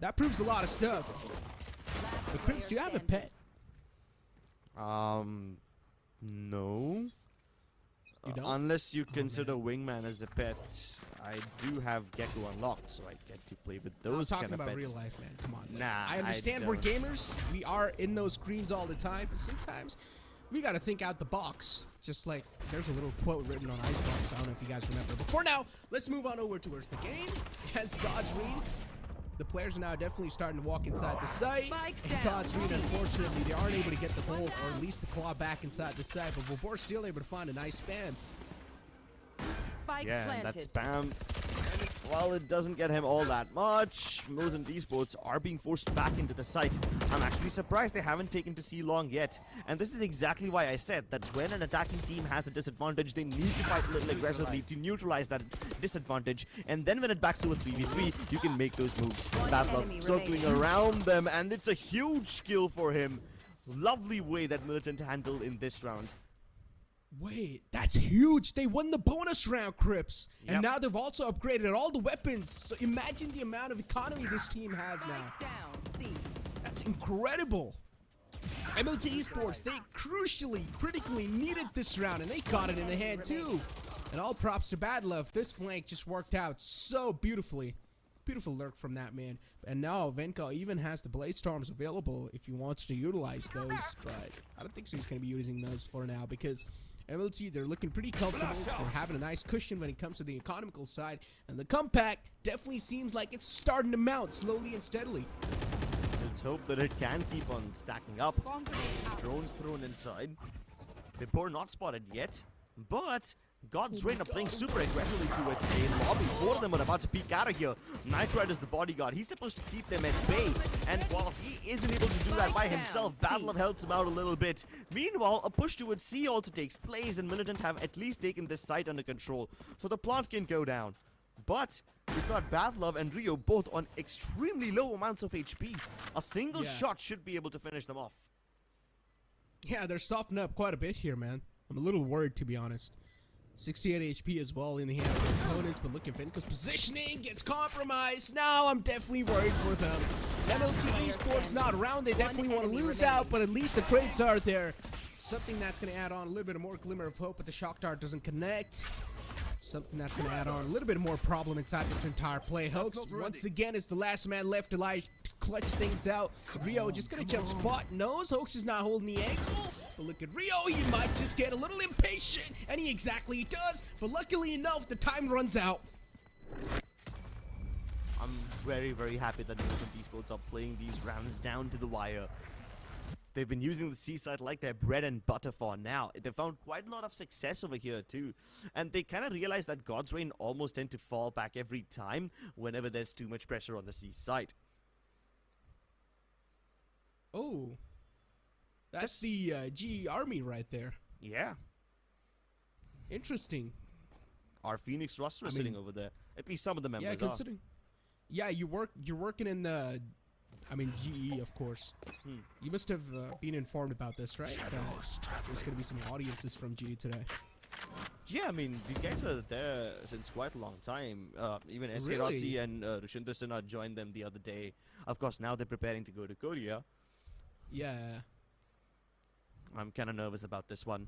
That proves a lot of stuff. But Crips, do you have a pet? No. You don't? Unless you consider Wingman as a pet, I do have Gecko unlocked, so I get to play with those I'm kind talking of about pets. real life, man. Come on. Nah, I understand we're gamers. We are in those screens all the time, but sometimes we gotta think out the box. Just like there's a little quote written on Icebox. I don't know if you guys remember. But for now, let's move on over towards the game. As God's Read, the players are now definitely starting to walk inside the site. And God's Read, unfortunately, they aren't able to get the bolt or at least the claw back inside the site. But Wilbor's still able to find a nice spam. Spike Yeah, and planted. that spam, while it doesn't get him all that much, MLT Esports are being forced back into the site. I'm actually surprised they haven't taken to C long yet. And this is exactly why I said that when an attacking team has a disadvantage, they need to fight a little aggressively to neutralize that disadvantage. And then when it backs to a 3v3, you can make those moves. Badlove enemy circling around them, and it's a huge kill for him. Lovely way that Militant handled in this round. Wait, that's huge. They won the bonus round, Crips. Yep. And now they've also upgraded all the weapons. So imagine the amount of economy this team has now. Spike down. C. That's incredible. MLT Esports, they critically needed this round, and they got it in the hand too. And all props to Badlove. This flank just worked out so beautifully. Beautiful lurk from that man. And now Venka even has the Blade Storms available if he wants to utilize those. But I don't think so he's going to be using those for now because MLT, they're looking pretty comfortable. They're having a nice cushion when it comes to the economical side. And the comeback definitely seems like it's starting to mount slowly and steadily. Let's hope that it can keep on stacking up. Drones thrown inside. Vibor not spotted yet, but God's Reign are playing super aggressively towards A lobby. Four of them are about to peek out of here. Nitride is the bodyguard. He's supposed to keep them at bay. And while he isn't able to do that by himself, Badlove helps him out a little bit. Meanwhile, a push towards C also takes place, and Militant have at least taken this site under control, so the plant can go down. But we've got Badlove and Rio both on extremely low amounts of HP. A single shot should be able to finish them off. Yeah, they're softening up quite a bit here, man. I'm a little worried, to be honest. 68 HP as well in the hand of the opponents, but look at Venka's positioning, gets compromised. Now I'm definitely worried for them. MLT Esports not around, they definitely want to lose out, but at least the trades are there. Something that's going to add on a little bit of more glimmer of hope, but the shock dart doesn't connect. Something that's going to add on a little bit more problem inside this entire play. Hoax, once again, is the last man left to clutch things out. Rio just going to jump spot. Knows Hoax is not holding the angle. But look at Rio, he might just get a little impatient. And he exactly does. But luckily enough, the time runs out. I'm very, very happy that Militant Esports are playing these rounds down to the wire. They've been using the seaside like their bread and butter for now. They've found quite a lot of success over here too. And they kind of realize that God's Reign almost tend to fall back every time whenever there's too much pressure on the seaside. Oh. That's the GE Army right there. Yeah. Interesting. Our Phoenix roster is sitting over there. At least some of the members Yeah, considering. Yeah, you're working in the... GE, of course. You must have been informed about this, right? There's going to be some audiences from GE today. Yeah, I mean, these guys were there since quite a long time. Even SK Really? Rossi and Rushindra Sinha joined them the other day. Of course, now they're preparing to go to Korea. Yeah. I'm kind of nervous about this one.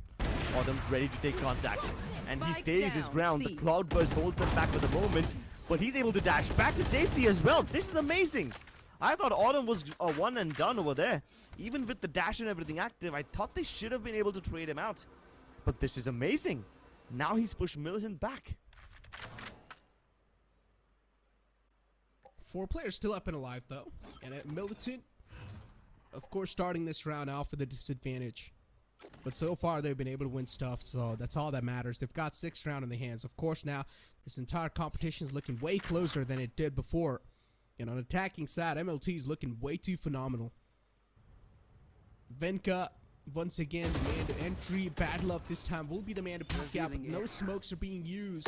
Autumn's ready to take contact. And he Spike stays his down, ground. C. The Cloudburst holds them back for the moment. But he's able to dash back to safety as well. This is amazing. I thought Autumn was a one and done over there. Even with the dash and everything active, I thought they should have been able to trade him out. But this is amazing. Now he's pushed Militant back. 4 players still up and alive, though. And at Militant, of course, starting this round out for the disadvantage. But so far, they've been able to win stuff, so that's all that matters. They've got 6th round in the hands. Of course, now, this entire competition is looking way closer than it did before. And on attacking side, MLT is looking way too phenomenal. Venka, once again, the man to entry. Badlove this time will be the man to peek out, but no smokes are being used.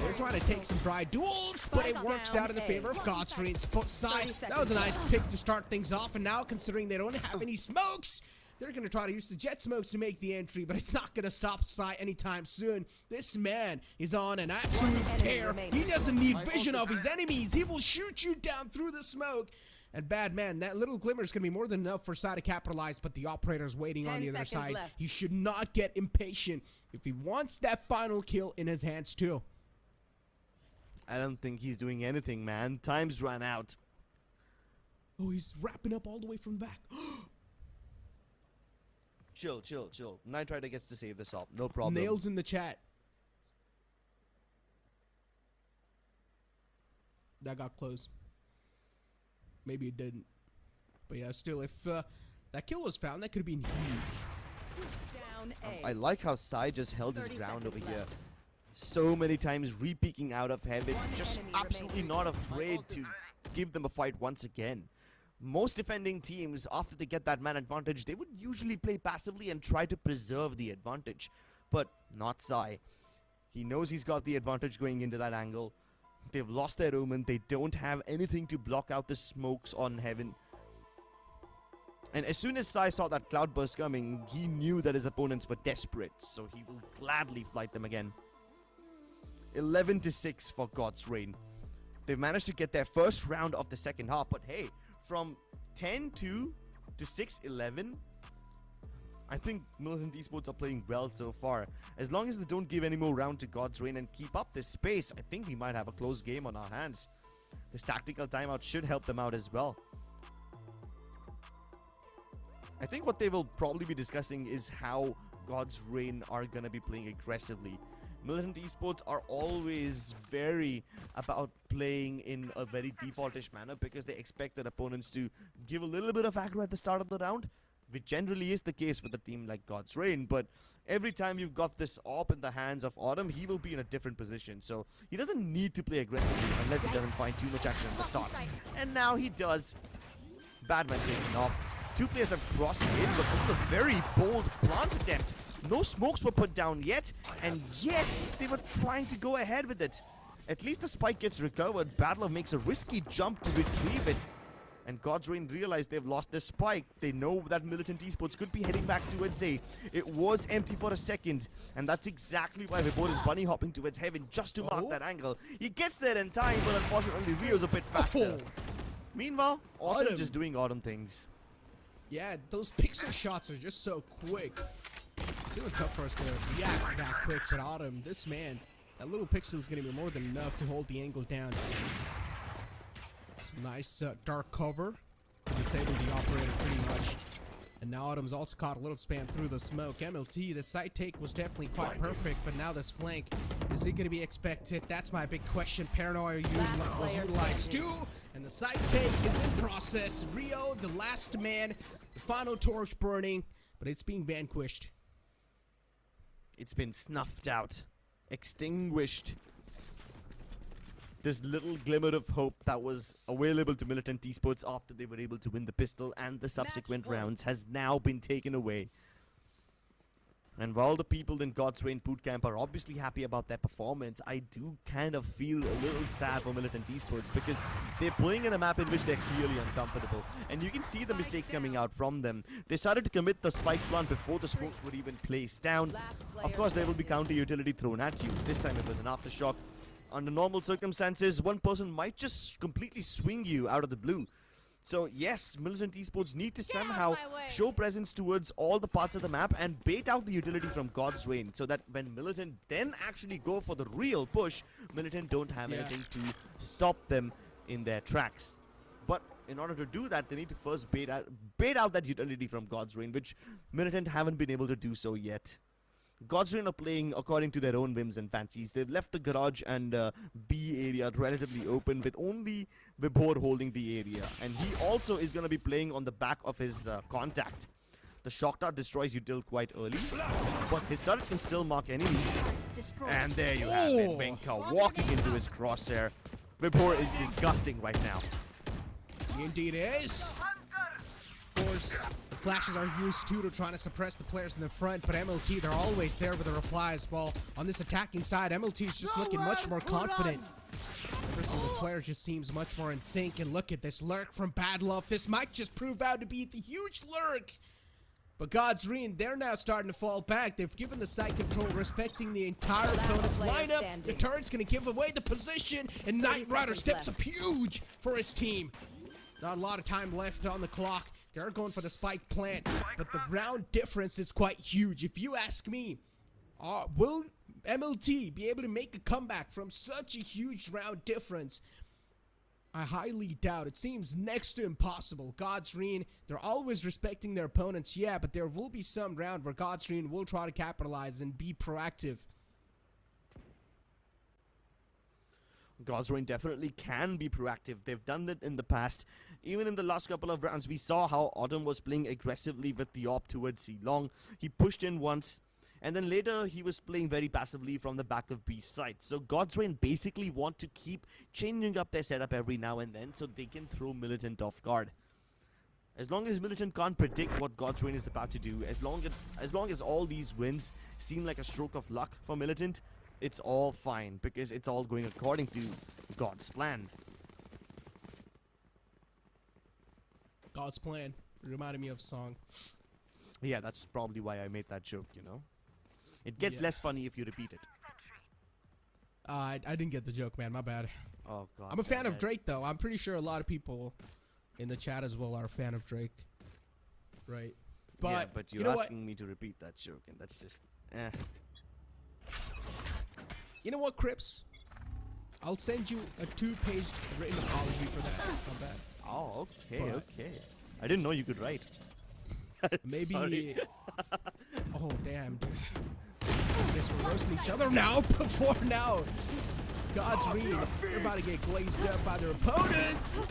They're trying to take some dry duels, but it works out in the favor of God's Reign side. That was a nice pick to start things off, and now considering they don't have any smokes, they're going to try to use the jet smokes to make the entry, but it's not going to stop Sai anytime soon. This man is on an absolute tear. He doesn't need vision of his enemies. He will shoot you down through the smoke. And bad man, that little glimmer is going to be more than enough for Sai to capitalize, but the operator's waiting on 10 the other seconds side. left. He should not get impatient if he wants that final kill in his hands too. I don't think he's doing anything, man. Time's run out. Oh, he's wrapping up all the way from the back. Chill, chill, chill. Knight Rider gets to save this up. No problem. Nails in the chat. That got close. Maybe it didn't. But yeah, still, if that kill was found, that could have been huge. Down A. I like how Sai just held his 30 ground over seconds here. left. So many times re-peeking out of heaven, One just enemy absolutely remaining. not afraid to give them a fight once again. Most defending teams, after they get that man advantage, they would usually play passively and try to preserve the advantage. But not Sai. He knows he's got the advantage going into that angle. They've lost their omen. They don't have anything to block out the smokes on heaven. And as soon as Sai saw that cloudburst coming, he knew that his opponents were desperate, so he will gladly flight them again. 11-6 for God's Reign. They've managed to get their first round of the second half, but hey, from 10-2 to 6-11, I think Militant Esports are playing well so far. As long as they don't give any more round to God's Reign and keep up this pace, I think we might have a close game on our hands. This tactical timeout should help them out as well. I think what they will probably be discussing is how God's Reign are gonna be playing aggressively. Militant Esports are always very about playing in a very defaultish manner because they expect their opponents to give a little bit of aggro at the start of the round, which generally is the case with a team like God's Reign. But every time you've got this AWP in the hands of Autumn, he will be in a different position. So he doesn't need to play aggressively unless he doesn't find too much action at the start. And now he does. Badman taking off. Two players have crossed in, but this is a very bold plant attempt. No smokes were put down yet, and yet they were trying to go ahead with it. At least the spike gets recovered. Battler makes a risky jump to retrieve it. And God's Reign realized they've lost their spike. They know that Militant Esports could be heading back towards A. It was empty for a second, and that's exactly why Vibor is bunny hopping towards heaven just to mark that angle. He gets there in time, but unfortunately Rio's a bit faster. Meanwhile, Autumn just doing Autumn things. Yeah, those pixel shots are just so quick. It's even tough for us to react that quick, but Autumn, this man, that little pixel is going to be more than enough to hold the angle down. Some nice dark cover to disable the operator pretty much. And now Autumn's also caught a little spam through the smoke. MLT, the side take was definitely quite perfect, but now this flank, is it going to be expected? That's my big question. Paranoia was utilized too, and the side take is in process. Rio, the last man, the final torch burning, but it's being vanquished. It's been snuffed out, extinguished. This little glimmer of hope that was available to Militant Esports after they were able to win the pistol and the subsequent rounds has now been taken away. And while the people in God's Reign Bootcamp are obviously happy about their performance, I do kind of feel a little sad for Militant Esports because they're playing in a map in which they're clearly uncomfortable. And you can see the mistakes coming out from them. They started to commit the spike plant before the smokes were even placed down. Of course, there will be counter utility thrown at you. This time it was an aftershock. Under normal circumstances, one person might just completely swing you out of the blue. So yes, Militant Esports need to somehow show presence towards all the parts of the map and bait out the utility from God's Reign so that when Militant then actually go for the real push, Militant don't have anything to stop them in their tracks. But in order to do that, they need to first bait out that utility from God's Reign, which Militant haven't been able to do so yet. God's Reign are playing according to their own whims and fancies. They've left the garage and B area relatively open with only Vibor holding the area. And he also is going to be playing on the back of his contact. The shock dart destroys util quite early, but his turret can still mark enemies. And there you have it, Venka walking into his crosshair. Vibor is disgusting right now. He indeed is. Of course, the flashes are used too to trying to suppress the players in the front, but MLT, they're always there with the replies. While on this attacking side, MLT is just looking much more confident. Every single player just seems much more in sync, and look at this lurk from Bad Love. This might just prove out to be the huge lurk. But God's Reign, they're now starting to fall back. They've given the side control, respecting the entire opponent's lineup. The turret's going to give away the position, and Knight Rider steps up huge for his team. Not a lot of time left on the clock. They're going for the spike plant, but the round difference is quite huge. If you ask me, will MLT be able to make a comeback from such a huge round difference? I highly doubt. It seems next to impossible. Godlike, they're always respecting their opponents, yeah, but there will be some round where Godlike will try to capitalize and be proactive. Godlike definitely can be proactive. They've done it in the past. Even in the last couple of rounds, we saw how Autumn was playing aggressively with the op towards C long. He pushed in once, and then later he was playing very passively from the back of B side. So Godlike basically want to keep changing up their setup every now and then so they can throw Militant off guard. As long as Militant can't predict what Godlike is about to do, as long as all these wins seem like a stroke of luck for Militant, it's all fine because it's all going according to God's plan. God's plan reminded me of a song. Yeah, that's probably why I made that joke, you know. It gets less funny if you repeat it. I didn't get the joke, man. My bad. Oh, God. I'm a fan of Drake, though. I'm pretty sure a lot of people in the chat as well are a fan of Drake. Right. But, yeah, but you're you know asking me to repeat that joke, and that's just, You know what, Crips? I'll send you a 2-page written apology for that. Not bad. Oh, okay, But- okay. I didn't know you could write. Maybe. Sorry. Oh, damn, dude. I guess we're roasting each other now. Before now. Godlike. They're about to get glazed up by their opponents.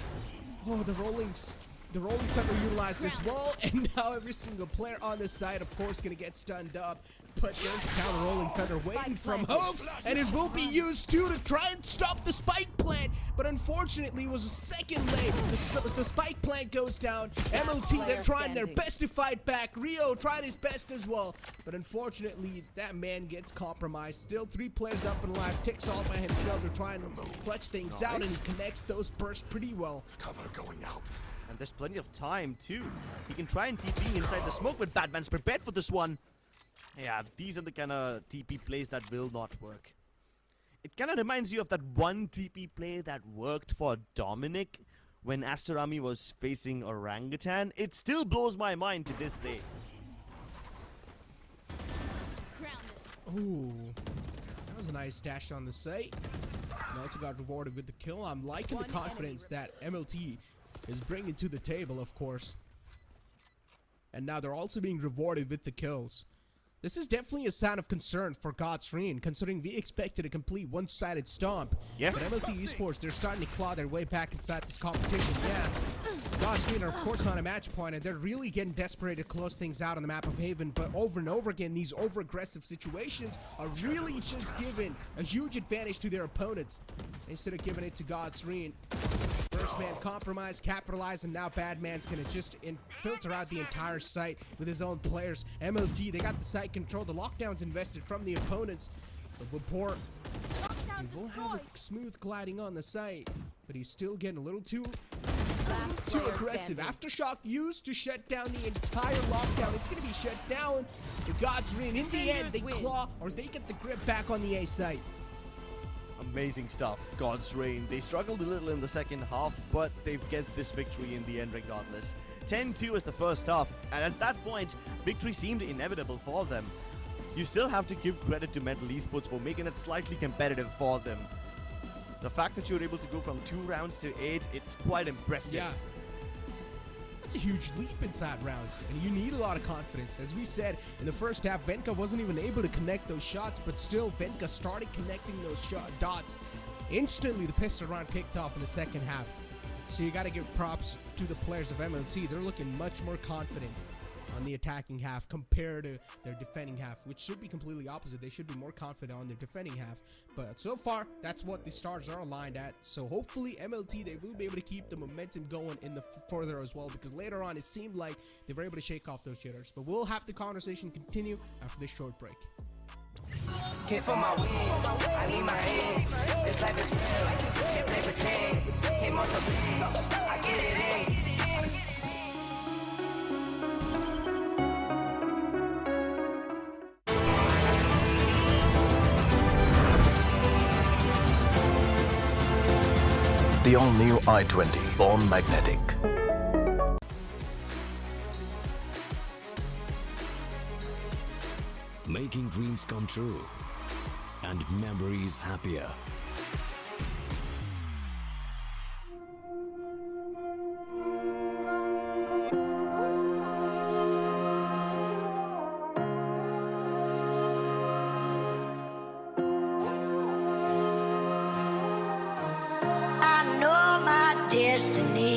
Oh, the rolling thunder utilized this wall, and now every single player on this side, of course, gonna get stunned up. But there's a counter rolling thunder waiting from Hoax, and it will be used too to try and stop the spike plant. But unfortunately, it was a second late. The spike plant goes down. MLT, they're trying their best to fight back. Rio tried his best as well, but unfortunately, that man gets compromised. Still 3 players up and alive. Ticks all by himself to try and clutch things out, and he connects those bursts pretty well. Cover going out. And there's plenty of time, too. He can try and TP inside the smoke, but Batman's prepared for this one. Yeah, these are the kind of TP plays that will not work. It kind of reminds you of that one TP play that worked for Dominic when ASTER Army was facing Orangutan. It still blows my mind to this day. Ooh, that was a nice dash on the site. And also got rewarded with the kill. I'm liking the confidence that MLT is bringing to the table, of course. And now they're also being rewarded with the kills. This is definitely a sign of concern for Godlike, considering we expected a complete one-sided stomp. Yeah. But MLT Esports, they're starting to claw their way back inside this competition. Yeah. Godlike are, of course, on a match point, and they're really getting desperate to close things out on the map of Haven. But over and over again, these over-aggressive situations are really just giving a huge advantage to their opponents instead of giving it to Godlike. First man compromise, capitalize, and now Bad Man's gonna just filter out the entire site with his own players. MLT, they got the site control. The lockdown's invested from the opponents. The report, he will have a smooth gliding on the site, but he's still getting a little too aggressive. Aftershock used to shut down the entire lockdown. It's gonna be shut down. The Godlike, in the end, they claw or they get the grip back on the A site. Amazing stuff. Godlike. They struggled a little in the second half, but they get this victory in the end regardless. 10-2 is the first half, and at that point, victory seemed inevitable for them. You still have to give credit to MLT Esports for making it slightly competitive for them. The fact that you were able to go from 2 rounds to 8, it's quite impressive. Yeah. That's a huge leap inside rounds, and you need a lot of confidence. As we said, in the first half, Venka wasn't even able to connect those shots, but still, Venka started connecting those dots. Instantly, the pistol round kicked off in the second half. So you got to give props to the players of MLT. They're looking much more confident on the attacking half compared to their defending half, which should be completely opposite. They should be more confident on their defending half, but so far that's what the stars are aligned at. So hopefully MLT, they will be able to keep the momentum going in the further as well, because later on it seemed like they were able to shake off those jitters. But we'll have the conversation continue after this short break. Came for my wins, I need my hands. This life is real, can't play pretend. Came off the bench, I get it in. The all-new i20 Born magnetic. Making dreams come true and memories happier. I know my destiny.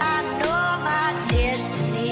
I know my destiny.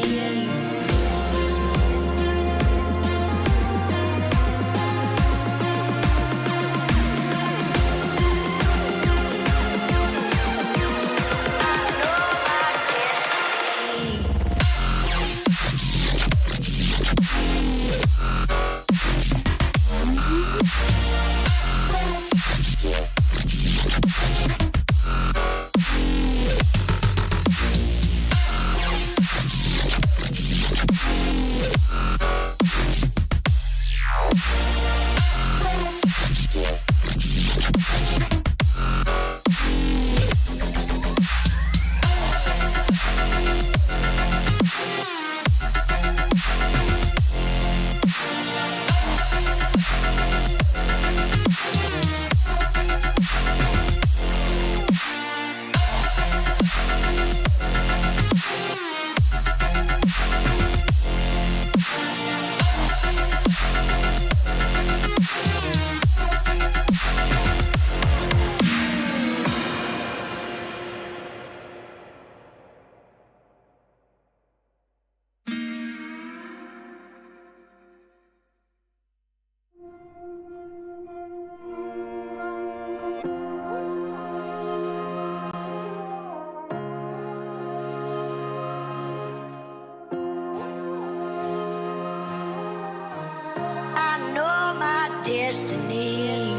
I know my destiny.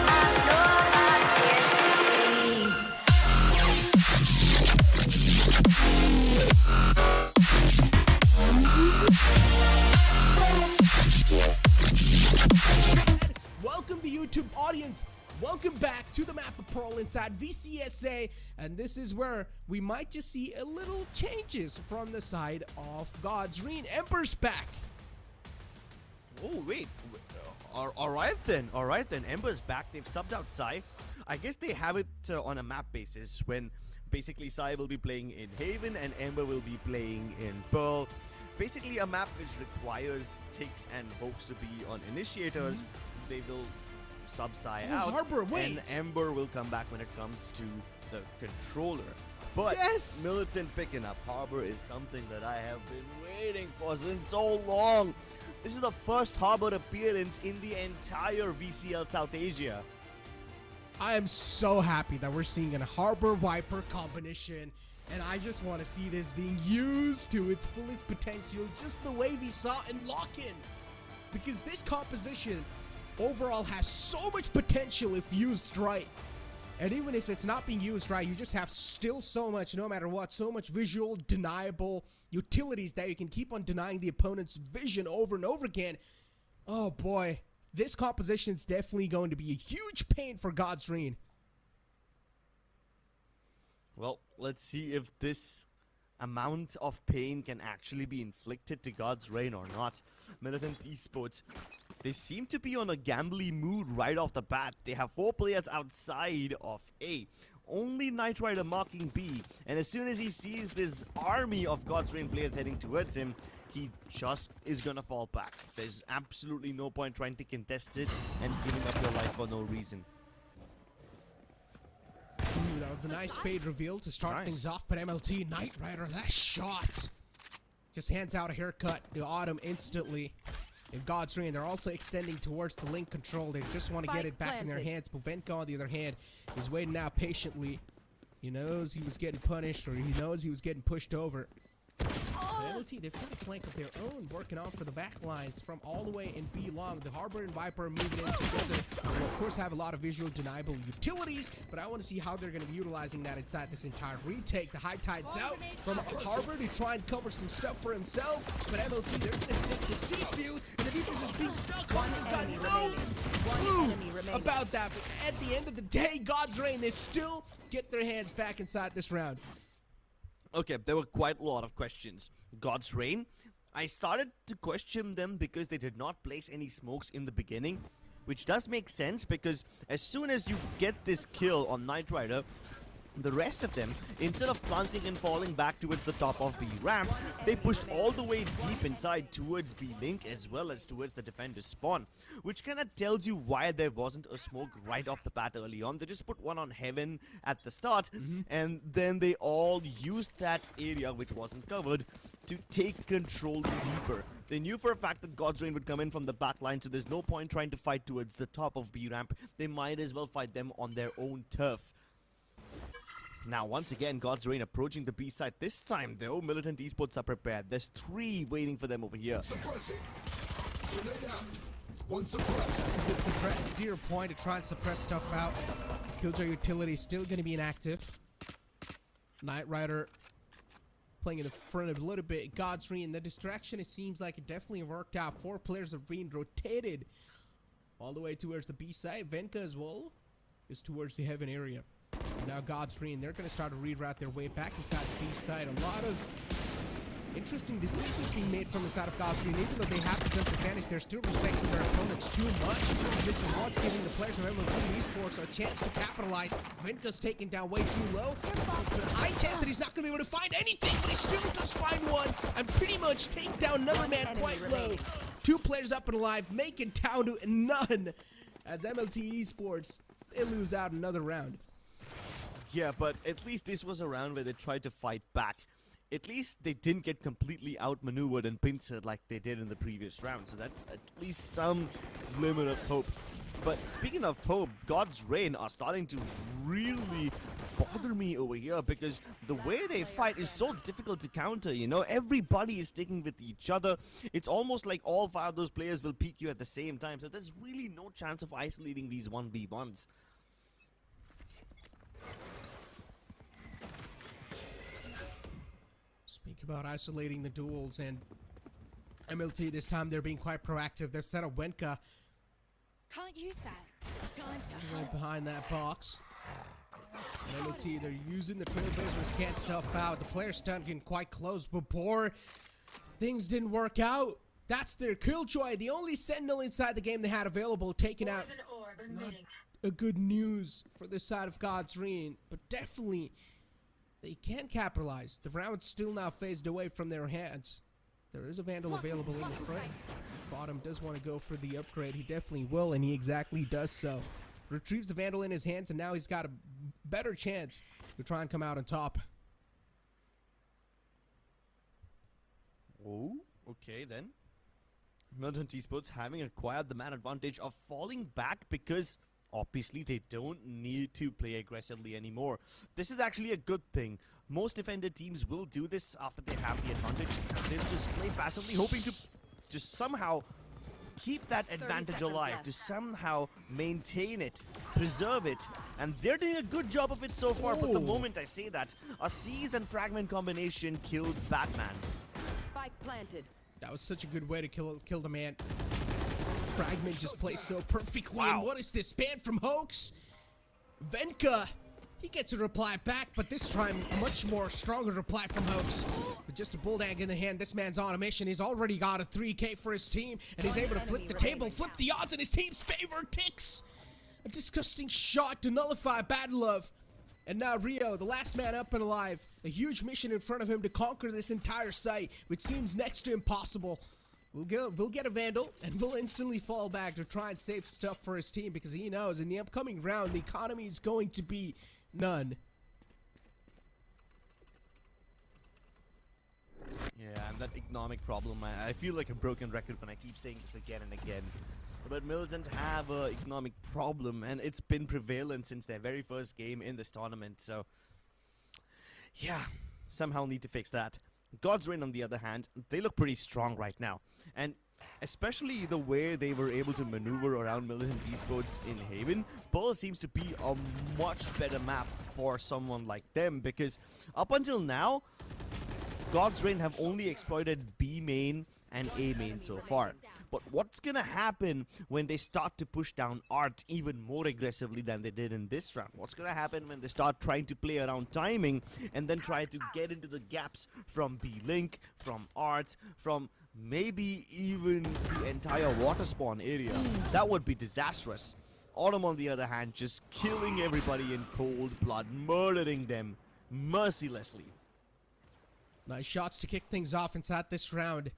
I know my destiny. I know my destiny. Welcome to YouTube audience. Welcome back to the map of Pearl inside VCSA, and this is where we might just see a little changes from the side of God's Reign. Ember's back. Oh wait, all right then. Ember's back. They've subbed out Sai. I guess they have it on a map basis when basically Sai will be playing in Haven and Ember will be playing in Pearl. Basically a map which requires Ticks and Hawks to be on initiators. They will sub Sai out, Harbor, wait. and Ember will come back when it comes to the controller. But Yes! Militant picking up Harbor is something that I have been waiting for since so long. This is the first Harbor appearance in the entire VCL South Asia. I am so happy that we're seeing a Harbor Viper combination, and I just want to see this being used to its fullest potential, just the way we saw in Lock-In. Because this composition overall has so much potential if used right. And even if it's not being used right, you just have still so much, no matter what, so much visual, deniable utilities that you can keep on denying the opponent's vision over and over again. Oh boy, this composition is definitely going to be a huge pain for God's Reign. Well, let's see if this amount of pain can actually be inflicted to God's Reign or not. Militant Esports, they seem to be on a gambly mood right off the bat. They have 4 players outside of A. Only Knight Rider marking B. And as soon as he sees this army of God's Reign players heading towards him, he just is gonna fall back. There's absolutely no point trying to contest this and giving up your life for no reason. Ooh, that was a nice fade reveal to start things off, but MLT Knight Rider, that shot just hands out a haircut to Autumn instantly. In God's Reign, they're also extending towards the link control. They just want to get it back in their hands. Bovenko, on the other hand, is waiting now patiently. He knows he was getting punished, or he knows he was getting pushed over. MLT, they've got a flank of their own working on for the back lines from all the way in B long. The Harbor and Viper moving in together. Will of course have a lot of visual deniable utilities, but I want to see how they're going to be utilizing that inside this entire retake. The high tide's out from Harbor to try and cover some stuff for himself, but MLT, they're going to stick this defuse, and the defuse is being stuck. Hox has got no clue about that, but at the end of the day, God's Reign, they still get their hands back inside this round. Okay, there were quite a lot of questions. God's Reign, I started to question them because they did not place any smokes in the beginning, which does make sense because as soon as you get this kill on Knight Rider, the rest of them, instead of planting and falling back towards the top of B ramp, they pushed all the way deep inside towards B link as well as towards the defender's spawn, which kind of tells you why there wasn't a smoke right off the bat early on. They just put one on Heaven at the start, and then they all used that area which wasn't covered to take control deeper. They knew for a fact that God's Reign would come in from the back line, so there's no point trying to fight towards the top of B ramp. They might as well fight them on their own turf. Now, once again, God's Reign approaching the B side. This time, though, Militant Esports are prepared. There's 3 waiting for them over here. One suppress. It's a good suppress. 0 point to try and suppress stuff out. Killjoy utility still going to be inactive. Knight Rider playing in the front a little bit. God's Reign, the distraction, it seems like it definitely worked out. 4 players are being rotated all the way towards the B side. Venka as well is towards the Heaven area. Now God's Reign, they're going to start to reroute their way back inside the B side. A lot of interesting decisions being made from the side of God's Reign. Even though they have the jump advantage, they're still respecting their opponents too much. This is what's giving the players of MLT Esports a chance to capitalize. Venka's taken down way too low. It's a high chance that he's not going to be able to find anything, but he still does find one and pretty much take down another man quite low. 2 players up and alive, making down to none as MLT Esports, they lose out another round. Yeah, but at least this was a round where they tried to fight back. At least they didn't get completely outmaneuvered and pincered like they did in the previous round. So that's at least some glimmer of hope. But speaking of hope, God's Reign are starting to really bother me over here because the way they fight is so difficult to counter, you know? Everybody is sticking with each other. It's almost like all 5 of those players will peek you at the same time. So there's really no chance of isolating these 1v1s. Speak about isolating the duels, and MLT this time they're being quite proactive. They've set up Wenka Can't use that. Time to right behind that box. And MLT, they're using the Trailblazers to scan stuff out. The player stun getting quite close before things didn't work out. That's their Killjoy, the only Sentinel inside the game they had available, taken out. Not a good news for this side of God's Reign, but definitely they can capitalize. The round's still now phased away from their hands. There is a Vandal available in the front. Bottom does want to go for the upgrade. He definitely will, and he exactly does so. Retrieves the Vandal in his hands, and now he's got a better chance to try and come out on top. Oh, okay then. Militant Esports having acquired the man advantage of falling back because obviously they don't need to play aggressively anymore. This is actually a good thing. Most defender teams will do this after they have the advantage. They'll just play passively, hoping to just somehow keep that advantage alive, to somehow maintain it, preserve it, and they're doing a good job of it so far. But the moment I say that, a seize and fragment combination kills Batman. Spike planted. That was such a good way to kill the man. Fragment just plays so perfectly. Wow. And what is this ban from Hoax? Venka, he gets a reply back, but this time a much more stronger reply from Hoax. With just a bulldog in the hand, this man's on a mission. He's already got a 3K for his team, and he's able to flip the table, flip the odds in his team's favor. Ticks! A disgusting shot to nullify Bad Love. And now Rio, the last man up and alive. A huge mission in front of him to conquer this entire site, which seems next to impossible. We'll get a Vandal, and we'll instantly fall back to try and save stuff for his team, because he knows in the upcoming round, the economy is going to be none. Yeah, and that economic problem, I feel like a broken record when I keep saying this again and again. But Militant have an economic problem, and it's been prevalent since their very first game in this tournament, so yeah, somehow need to fix that. God's Reign, on the other hand, they look pretty strong right now. And especially the way they were able to maneuver around Militant Esports in Haven, Pearl seems to be a much better map for someone like them, because up until now, God's Reign have only exploited B main and A main so far. But what's gonna happen when they start to push down Art even more aggressively than they did in this round? What's gonna happen when they start trying to play around timing and then try to get into the gaps from B-Link, from Art, from maybe even the entire water spawn area? That would be disastrous. Autumn, on the other hand, just killing everybody in cold blood, murdering them mercilessly. Nice shots to kick things off inside this round.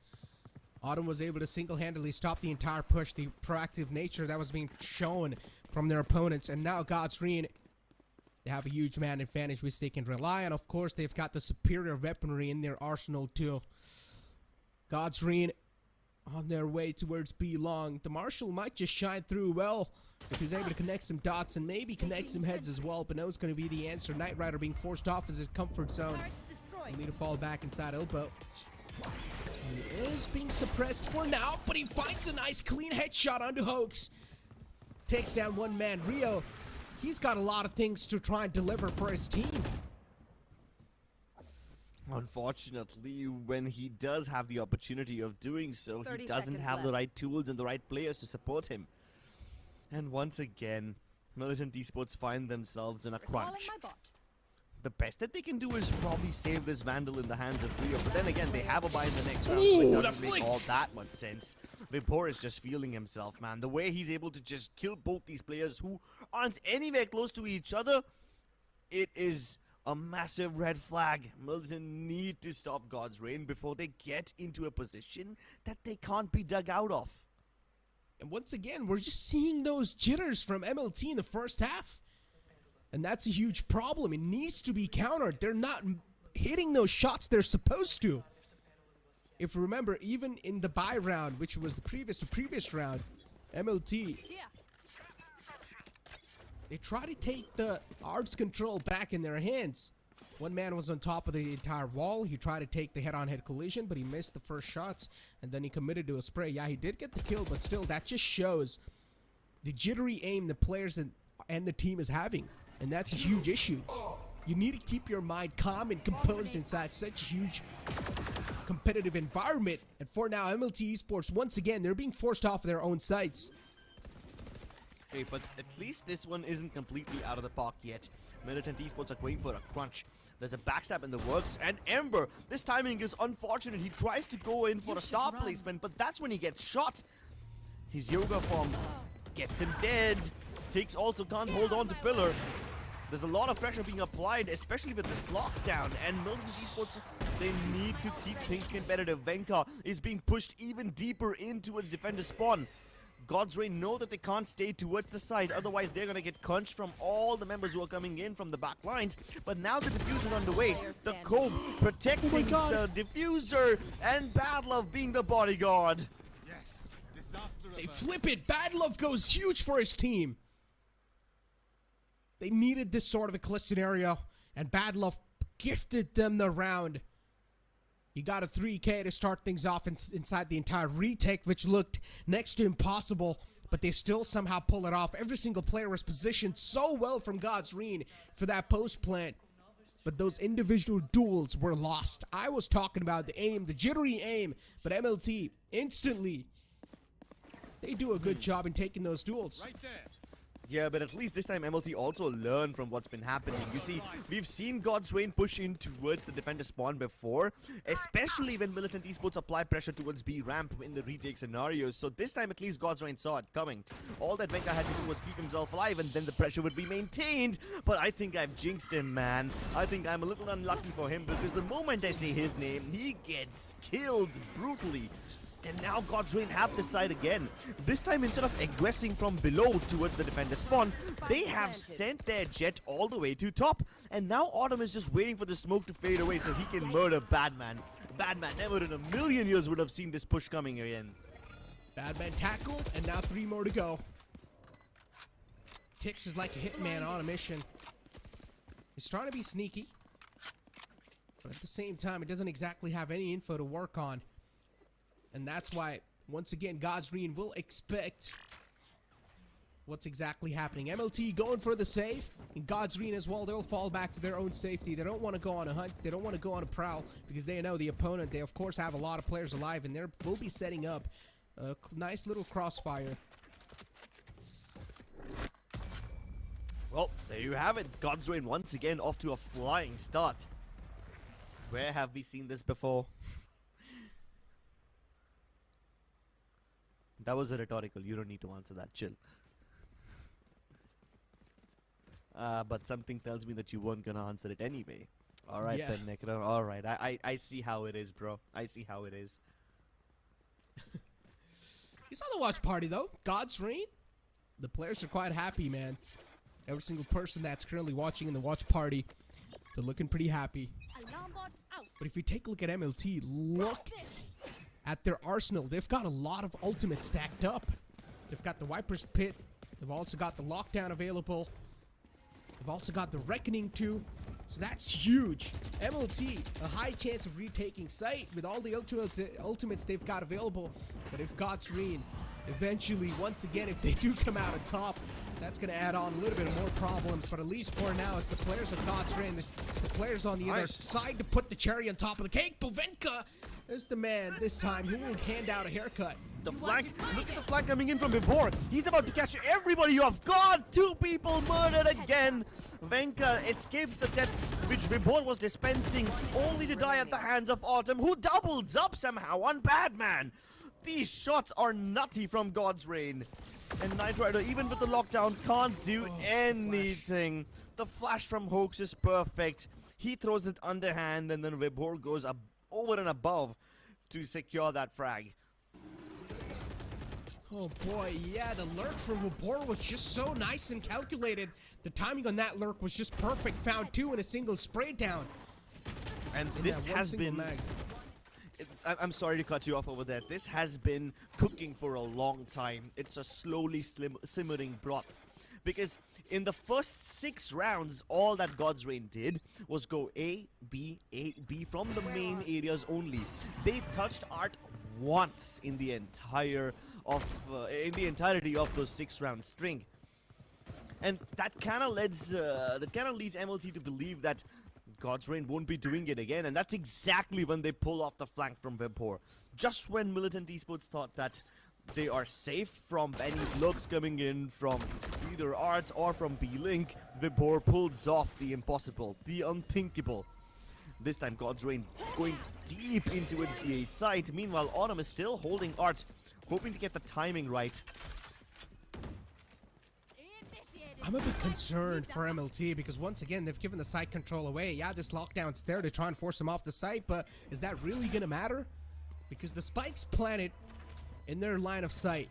Autumn was able to single-handedly stop the entire push, the proactive nature that was being shown from their opponents. And now God's Reign, they have a huge man advantage which they can rely on. Of course, they've got the superior weaponry in their arsenal too. God's Reign on their way towards B long. The Marshal might just shine through well if he's able to connect some dots and maybe connect some heads as well. But no, it's going to be the answer. Knight Rider being forced off his comfort zone. He'll need to fall back inside elbow. He is being suppressed for now, but he finds a nice clean headshot onto Hoax. Takes down one man. Rio, he's got a lot of things to try and deliver for his team. Unfortunately, when he does have the opportunity of doing so, 30 he doesn't seconds have the left. right tools and the right players to support him. And once again, Militant Esports find themselves in a Calling crunch. my bot. The best that they can do is probably save this Vandal in the hands of Rio, but then again, they have a buy in the next round, so Ooh, it the doesn't make flick! all that much sense. Vipor is just feeling himself, man. The way he's able to just kill both these players who aren't anywhere close to each other, it is a massive red flag. Militant need to stop God's Reign before they get into a position that they can't be dug out of. And once again, we're just seeing those jitters from MLT in the first half. And that's a huge problem. It needs to be countered. They're not hitting those shots they're supposed to. If you remember, even in the bye round, which was the previous round, MLT, they try to take the Art's control back in their hands. One man was on top of the entire wall. He tried to take the head-on-head collision, but he missed the first shots, and then he committed to a spray. Yeah, he did get the kill, but still, that just shows the jittery aim the players and the team is having. And that's a huge issue. You need to keep your mind calm and composed inside such a huge competitive environment. And for now, MLT Esports, once again, they're being forced off of their own sites. Hey, but at least this one isn't completely out of the park yet. Militant Esports are going for a crunch. There's a backstab in the works, and Ember, this timing is unfortunate. He tries to go in for a star placement, but that's when he gets shot. His yoga form gets him dead. Takes also can't hold on to Pillar. There's a lot of pressure being applied, especially with this lockdown, and Militant Esports, they need to keep things competitive. Venka is being pushed even deeper in towards defender spawn. God's Reign know that they can't stay towards the side, otherwise they're gonna get crunched from all the members who are coming in from the back lines. But now the diffuser is underway. The Cove protecting the diffuser, and Bad Love being the bodyguard. They flip it. Bad Love goes huge for his team. They needed this sort of a clutch scenario, and Bad Love gifted them the round. He got a 3K to start things off inside the entire retake, which looked next to impossible, but they still somehow pull it off. Every single player was positioned so well from God's Reign for that post plant, but those individual duels were lost. I was talking about the aim, the jittery aim, but MLT instantly, they do a good job in taking those duels. Right there. Yeah, but at least this time MLT also learned from what's been happening. You see, we've seen God's Reign push in towards the defender spawn before, especially when Militant Esports apply pressure towards B ramp in the retake scenarios. So this time at least God's Reign saw it coming. All that Venka had to do was keep himself alive, and then the pressure would be maintained. But I think I've jinxed him, man. I think I'm a little unlucky for him, because the moment I say his name, he gets killed brutally. And now God's Reign have the side again. This time, instead of aggressing from below towards the defender spawn, they have sent their jet all the way to top. And now Autumn is just waiting for the smoke to fade away so he can murder Badman. Badman never in a million years would have seen this push coming again. Badman tackled, and now 3 more to go. Tix is like a hitman on a mission. He's trying to be sneaky. But at the same time, it doesn't exactly have any info to work on. And that's why, once again, Godsreen will expect what's exactly happening. MLT going for the save, and Godsreen as well, they'll fall back to their own safety. They don't want to go on a hunt, they don't want to go on a prowl, because they know the opponent, they of course have a lot of players alive, and they will be setting up a nice little crossfire. Well, there you have it. Godsreen once again off to a flying start. Where have we seen this before? That was a rhetorical. You don't need to answer that. Chill. But something tells me that you weren't gonna answer it anyway. Alright Yeah. then, Nekro. Alright, I see how it is, bro. I see how it is. You saw the watch party though. Godsreen, the players are quite happy, man. Every single person that's currently watching in the watch party, they're looking pretty happy. Alarm bot out. But if we take a look at MLT, look at their arsenal. They've got a lot of ultimates stacked up. They've got the Viper's Pit. They've also got the Lockdown available. They've also got the Reckoning too. So that's huge. MLT, a high chance of retaking site with all the ultimates they've got available. But if Godsreen, eventually, once again, if they do come out on top, that's going to add on a little bit of more problems. But at least for now, it's the players of Godsreen, the players on the other side to put the cherry on top of the cake. Bovenka is the man this time who will hand out a haircut. The flank, look at the flank coming in from Vibor. He's about to catch everybody off guard. Two people murdered again. Venka escapes the death which Vibor was dispensing, only to die at the hands of Autumn, who doubles up somehow on Badman. These shots are nutty from Godsreen. And Knight Rider, even with the lockdown, can't do anything. The flash from Hoax is perfect. He throws it underhand, and then Vibor goes up over and above to secure that frag. Oh boy, yeah, the lurk from Vibor was just so nice and calculated. The timing on that lurk was just perfect. Found two in a single spray down. And In this that one has single been... mag. I'm sorry to cut you off over there. This has been cooking for a long time. It's a slowly simmering broth. Because in the first 6 rounds, all that Godsreen did was go A, B from the main areas only. They touched Art once in the entirety of those 6 round string. And that kind of leads MLT to believe that Godsreen won't be doing it again, and that's exactly when they pull off the flank from Vibor. Just when Militant Esports thought that they are safe from any looks coming in from either Art or from B-Link, Vibor pulls off the impossible, the unthinkable. This time Godsreen going deep into its DA site. Meanwhile, Autumn is still holding Art, hoping to get the timing right. I'm a bit concerned for MLT because once again they've given the site control away. Yeah, this lockdown's there to try and force them off the site, but is that really gonna matter? Because the spike's planted in their line of sight,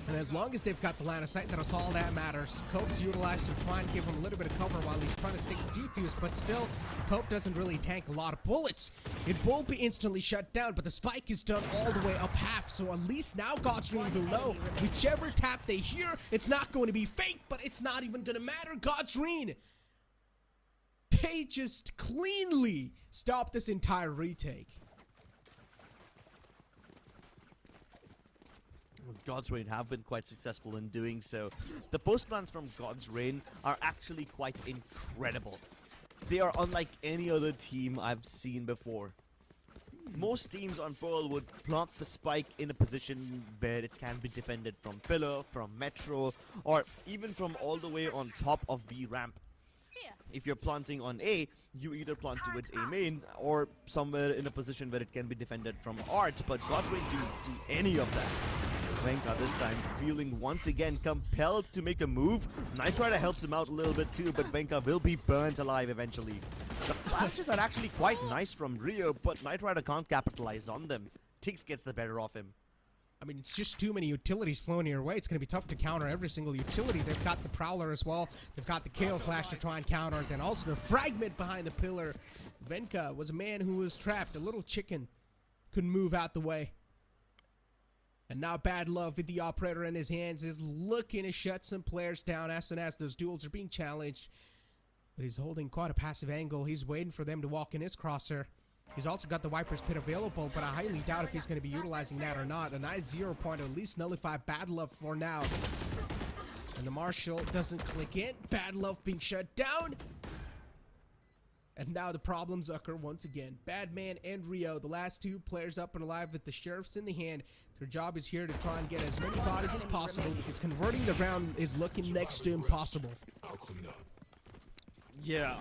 and as long as they've got the line of sight, that's all that matters. Kove's utilized to try and give him a little bit of cover while he's trying to stick the defuse, but still, Kove doesn't really tank a lot of bullets. It won't be instantly shut down, but the spike is done all the way up half, so at least now Godsreen will know whichever tap they hear, it's not going to be fake, but it's not even going to matter. Godsreen, they just cleanly stopped this entire retake. Godsreen have been quite successful in doing so. The post plans from Godsreen are actually quite incredible. They are unlike any other team I've seen before. Most teams on Pearl would plant the spike in a position where it can be defended from pillar, from metro, or even from all the way on top of the ramp. If you're planting on A, you either plant towards A main or somewhere in a position where it can be defended from Art, but Godsreen didn't do any of that. Venka this time feeling once again compelled to make a move. Knight Rider helps him out a little bit too, but Venka will be burnt alive eventually. The flashes are actually quite nice from Rio, but Knight Rider can't capitalize on them. Tix gets the better of him. I mean, it's just too many utilities flowing your way. It's going to be tough to counter every single utility. They've got the Prowler as well. They've got the KO Flash to try and counter it. And also the Fragment behind the pillar. Venka was a man who was trapped. A little chicken couldn't move out the way. And now Bad Love with the operator in his hands is looking to shut some players down as soon as those duels are being challenged. But he's holding quite a passive angle. He's waiting for them to walk in his crosser. He's also got the Viper's Pit available, but I highly doubt if he's going to be utilizing that or not. A nice 0 point, at least nullify Bad Love for now. And the Marshal doesn't click in. Bad Love being shut down. And now the problems occur once again. Badman and Rio, the last two players up and alive with the sheriffs in the hand. Their job is here to try and get as many bodies as possible because converting the round is looking next to impossible. Yeah,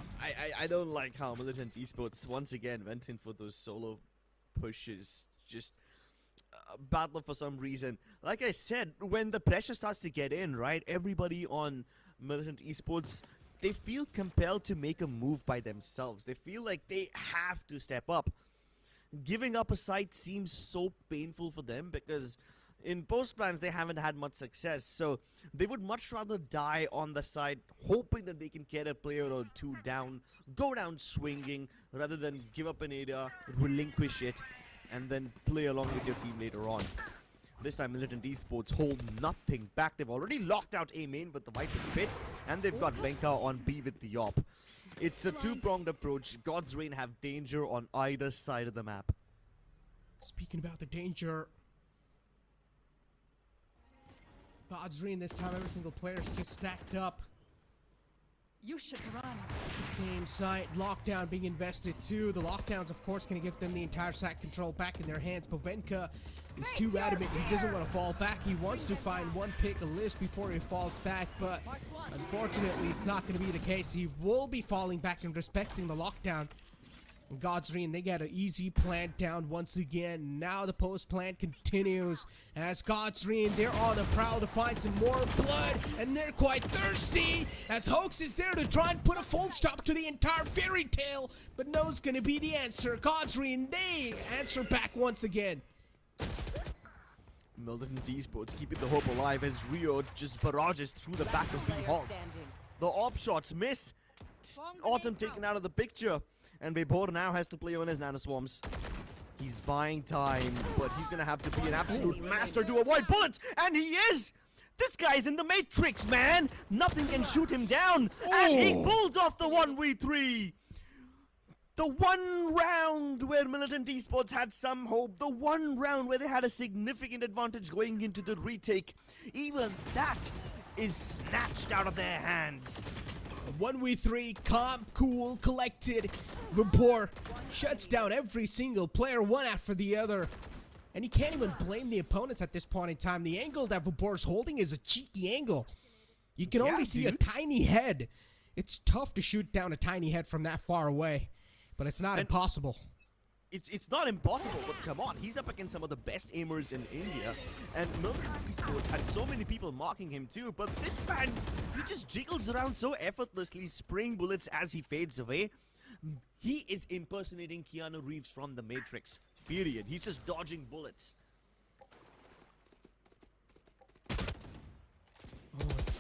I don't like how Militant Esports once again went in for those solo pushes. Just Battler for some reason. Like I said, when the pressure starts to get in, right, everybody on Militant Esports, they feel compelled to make a move by themselves. They feel like they have to step up. Giving up a site seems so painful for them because in post plans they haven't had much success, so they would much rather die on the side hoping that they can get a player or two down, go down swinging, rather than give up an ADA, relinquish it, and then play along with your team later on. This time Militant Esports hold nothing back. They've already locked out A main with the Viper's Pit, and they've got Venka on B with the op. It's a two-pronged approach. God's Reign have danger on either side of the map. Speaking about the danger, God's Reign this time, every single player is just stacked up. You should run. The same site, lockdown being invested too. The lockdown's of course going to give them the entire site control back in their hands. But Venka is too adamant. He doesn't want to fall back. He wants to find one pick a list before he falls back. But unfortunately, it's not going to be the case. He will be falling back and respecting the lockdown. And God's Reign, they get an easy plant down once again. Now the post plant continues as God's Reign, they're on the prowl to find some more blood, and they're quite thirsty as Hoax is there to try and put a full stop to the entire fairy tale, but no's gonna be the answer. God's Reign, they answer back once again. Militant Esports keeping the hope alive as Rio just barrages through the back of B halt. The op shots miss. Autumn taken out of the picture. And Vapor now has to play on his nanoswarms. He's buying time, but he's gonna have to be an absolute master to avoid bullets, and he is! This guy's in the Matrix, man! Nothing can shoot him down, and he pulls off the 1v3! The one round where Militant Esports had some hope, the one round where they had a significant advantage going into the retake, even that is snatched out of their hands. 1v3, calm, cool, collected. Vapor shuts down every single player, one after the other. And you can't even blame the opponents at this point in time. The angle that Vapor's holding is a cheeky angle. You can only see a tiny head. It's tough to shoot down a tiny head from that far away. But it's not impossible. It's not impossible, but come on, he's up against some of the best aimers in India, and Militant Esports had so many people mocking him too, but this man, he just jiggles around so effortlessly, spraying bullets as he fades away. He is impersonating Keanu Reeves from The Matrix, period. He's just dodging bullets. Oh,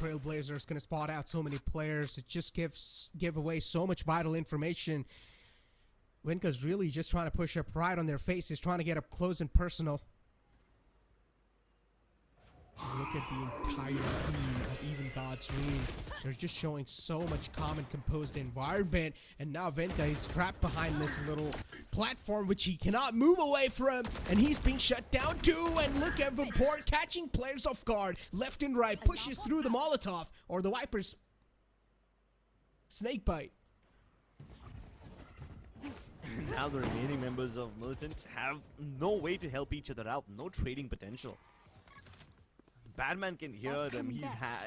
Trailblazer's gonna spot out so many players. It just give away so much vital information. Winka's really just trying to push up right on their faces, trying to get up close and personal. Look at the entire team of even God's Reign. They're just showing so much calm and composed environment. And now Venka is trapped behind this little platform, which he cannot move away from. And he's being shut down too. And look at Vapor catching players off guard. Left and right, pushes through the Molotov or the Viper's snake bite. Now the remaining members of Militant have no way to help each other out, no trading potential. Badman can hear them,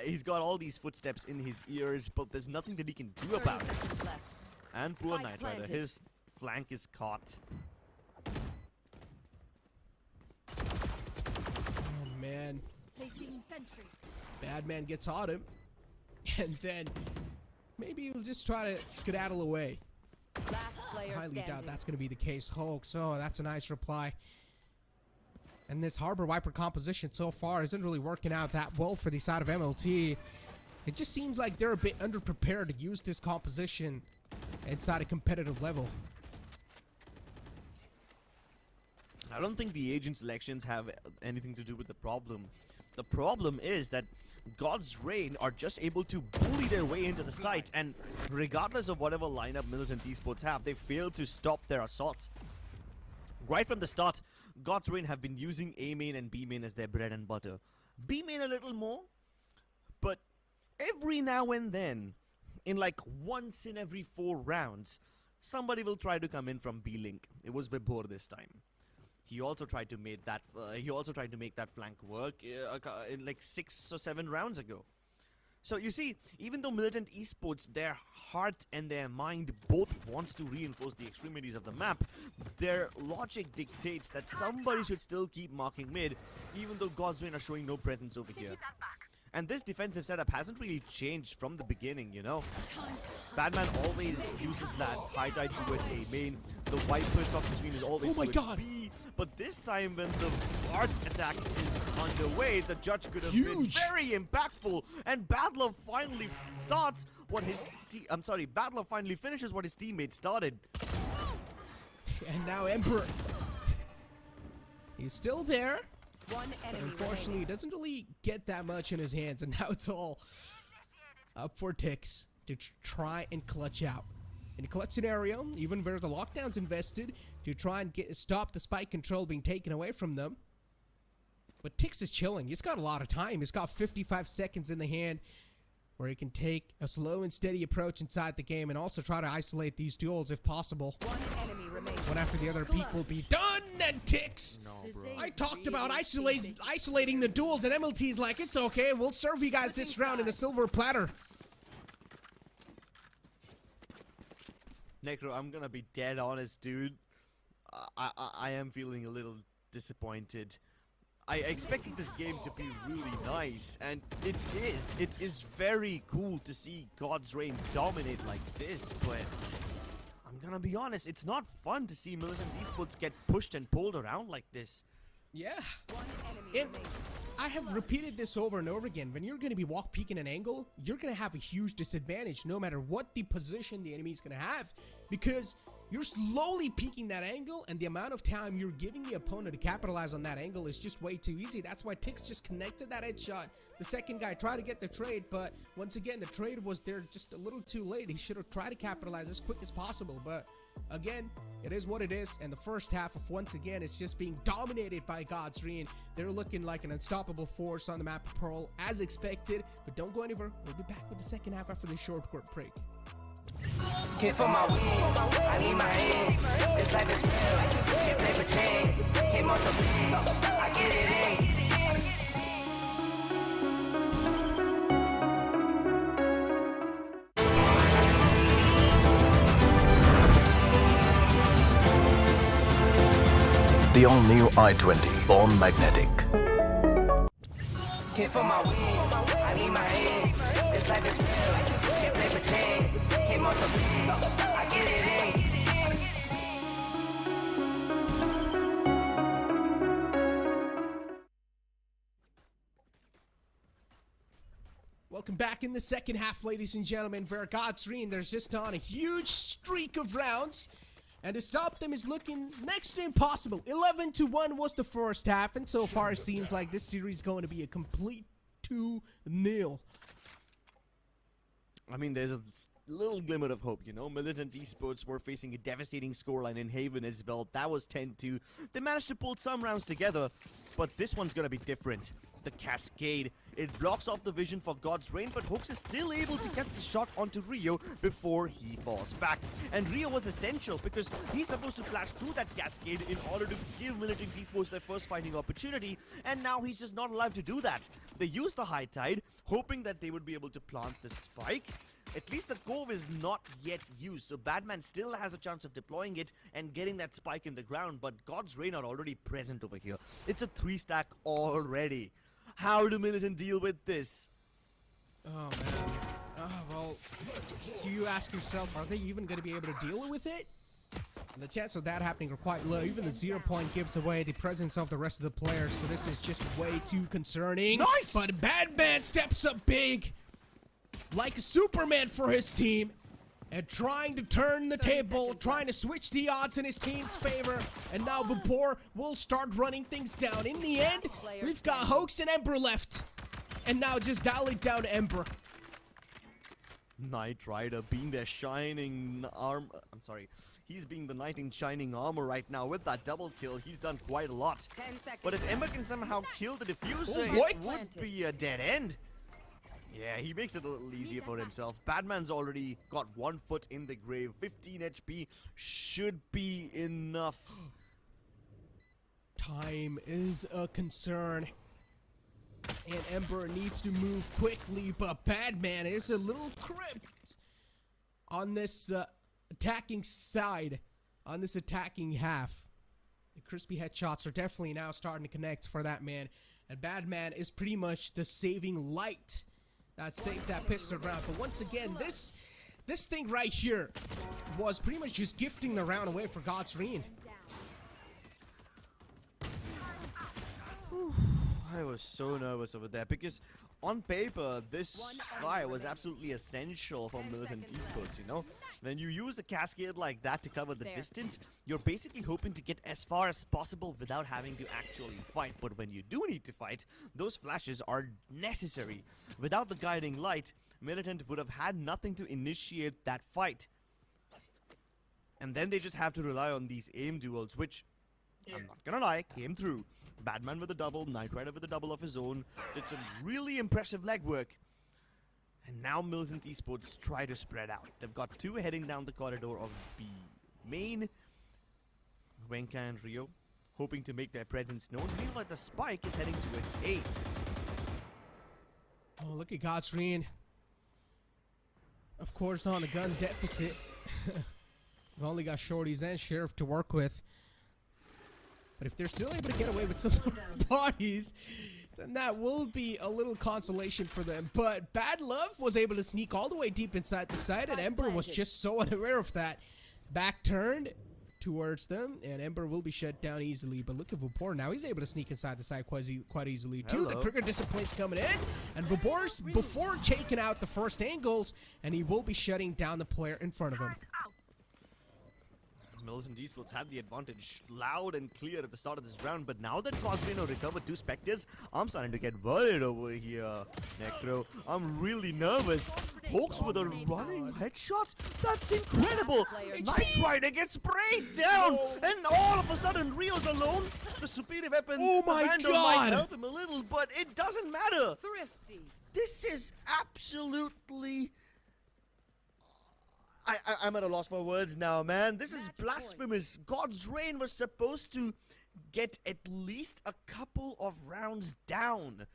he's got all these footsteps in his ears, but there's nothing that he can do about it. And poor Knight Rider, his flank is caught. Oh man. Badman gets on him, and then maybe he'll just try to skedaddle away. I highly doubt that's going to be the case. Hoax, oh, that's a nice reply. And this Harbor Viper composition so far isn't really working out that well for the side of MLT. It just seems like they're a bit underprepared to use this composition inside a competitive level. I don't think the agent selections have anything to do with the problem. The problem is that God's Reign are just able to bully their way into the site, and regardless of whatever lineup Militant Esports have, they fail to stop their assaults. Right from the start, God's Reign have been using A main and B main as their bread and butter. B main a little more, but every now and then, in like once in every 4 rounds, somebody will try to come in from B link. It was Vibhor this time. He also tried to make that. Flank work in like 6 or 7 rounds ago. So you see, even though Militant Esports, their heart and their mind both wants to reinforce the extremities of the map, their logic dictates that somebody should still keep marking mid, even though God's Reign are showing no presence over here. And this defensive setup hasn't really changed from the beginning, you know. Badman always uses that high tide towards A main. The white burst off the screen is always towards B. But this time when the art attack is underway, the judge could have been very impactful. And Badler finally starts what his Badler finally finishes what his teammate started. And now Emperor, he's still there. One enemy Unfortunately, he doesn't really get that much in his hands, and now it's all up for Tix to try and clutch out. In a clutch scenario, even where the lockdown's invested, to try and stop the spike control being taken away from them. But Tix is chilling. He's got a lot of time. He's got 55 seconds in the hand where he can take a slow and steady approach inside the game and also try to isolate these duels if possible. One enemy remains. One after the other peak will be done, and Tix! No, bro. I talked about isolating the duels, and MLT's like, it's okay, we'll serve you guys this round in a silver platter. Necro, I'm gonna be dead honest, dude. I am feeling a little disappointed. I expected this game to be really nice, and it is. It is very cool to see God's Reign dominate like this, but I'm gonna be honest, it's not fun to see Militant Esports get pushed and pulled around like this. Yeah. One enemy And remains. I have repeated this over and over again. When you're going to be walk peeking an angle, you're going to have a huge disadvantage no matter what the position the enemy is going to have, because you're slowly peeking that angle, and the amount of time you're giving the opponent to capitalize on that angle is just way too easy. That's why Tix just connected that headshot. The second guy tried to get the trade, but once again, the trade was there just a little too late. He should have tried to capitalize as quick as possible, but again, it is what it is, and the first half of once again is just being dominated by God's Reign. They're looking like an unstoppable force on the map of Pearl, as expected, but don't go anywhere. We'll be back with the second half after this short break. Hit for my wins, I need my hands. This life is real, can't play pretend. Came off the bench, I get it in. The all-new i20, born magnetic. Hit for my wins, I need my hands. This life is real, can't play pretend. Came off the bench, I get it in. Welcome back in the second half, ladies and gentlemen, where God's Reign, there's just on a huge streak of rounds, and to stop them is looking next to impossible. 11-1 was the first half, and so far it seems like this series is going to be a complete 2-0. I mean, there's a little glimmer of hope, you know. Militant Esports were facing a devastating scoreline in Haven as well. That was 10-2. They managed to pull some rounds together, but this one's gonna be different. The Cascade, it blocks off the vision for God's Reign, but Hooks is still able to get the shot onto Rio before he falls back. And Rio was essential because he's supposed to flash through that Cascade in order to give Militant Esports their first fighting opportunity, and now he's just not allowed to do that. They used the high tide, hoping that they would be able to plant the spike. At least the Cove is not yet used, so Badman still has a chance of deploying it and getting that spike in the ground, but God's Reign are already present over here. It's a 3-stack already. How do Militant deal with this? Oh, man. Well, do you ask yourself, are they even going to be able to deal with it? And the chances of that happening are quite low. Even the 0 point gives away the presence of the rest of the players, so this is just way too concerning. Nice! But Badman steps up big, like a Superman for his team, and trying to turn the table, trying to switch the odds in his team's favor. And now Vapor will start running things down. In the end, we've got Hoax and Ember left. And now just dial it down to Ember. Knight Rider being their shining arm. I'm sorry. He's being the knight in shining armor right now with that double kill. He's done quite a lot. 10 seconds. But if Ember can somehow kill the diffuser, Oh, what? it would be a dead end. Yeah, he makes it a little easier for himself. Badman's already got 1 foot in the grave. 15 HP should be enough. Time is a concern. And Ember needs to move quickly, but Badman is a little crimped on this attacking side, on this attacking half. The crispy headshots are definitely now starting to connect for that man. And Badman is pretty much the saving light that saved that pistol round. But once again, this thing right here was pretty much just gifting the round away for God's Reign. I was so nervous over there because on paper this Sky was absolutely essential for Militant Esports, you know. When you use a cascade like that to cover the distance, you're basically hoping to get as far as possible without having to actually fight. But when you do need to fight, those flashes are necessary. Without the guiding light, Militant would have had nothing to initiate that fight. And then they just have to rely on these aim duels, which, I'm not gonna lie, came through. Badman with a double, Knight Rider with a double of his own, did some really impressive legwork. And now Militant Esports try to spread out. They've got 2 heading down the corridor of B main. Wenka and Rio hoping to make their presence known. Meanwhile, the Spike is heading towards A. Oh, look at God's Reign. Of course, on a gun deficit. We've only got Shorties and Sheriff to work with. But if they're still able to get away with some bodies, then that will be a little consolation for them. But Bad Love was able to sneak all the way deep inside the site, and Ember was just so unaware of that. Back turned towards them, and Ember will be shut down easily. But look at Vapor now. He's able to sneak inside the site quite easily, too. Hello. The trigger discipline's coming in, and Vapor's before taking out the first angles, and he will be shutting down the player in front of him. Militant Esports had the advantage loud and clear at the start of this round, but now that Cosreno recovered 2 Spectres, I'm starting to get worried over here, Necro. I'm really nervous. Hawks with a running headshot? That's incredible! Knight Rider gets sprayed down, and all of a sudden Rio's alone. The superior weapon, Oh my Vandal God! might help him a little, but it doesn't matter. Thrifty. This is absolutely... I'm at a loss for words now, man. This is blasphemous. God's Reign was supposed to get at least a couple of rounds down.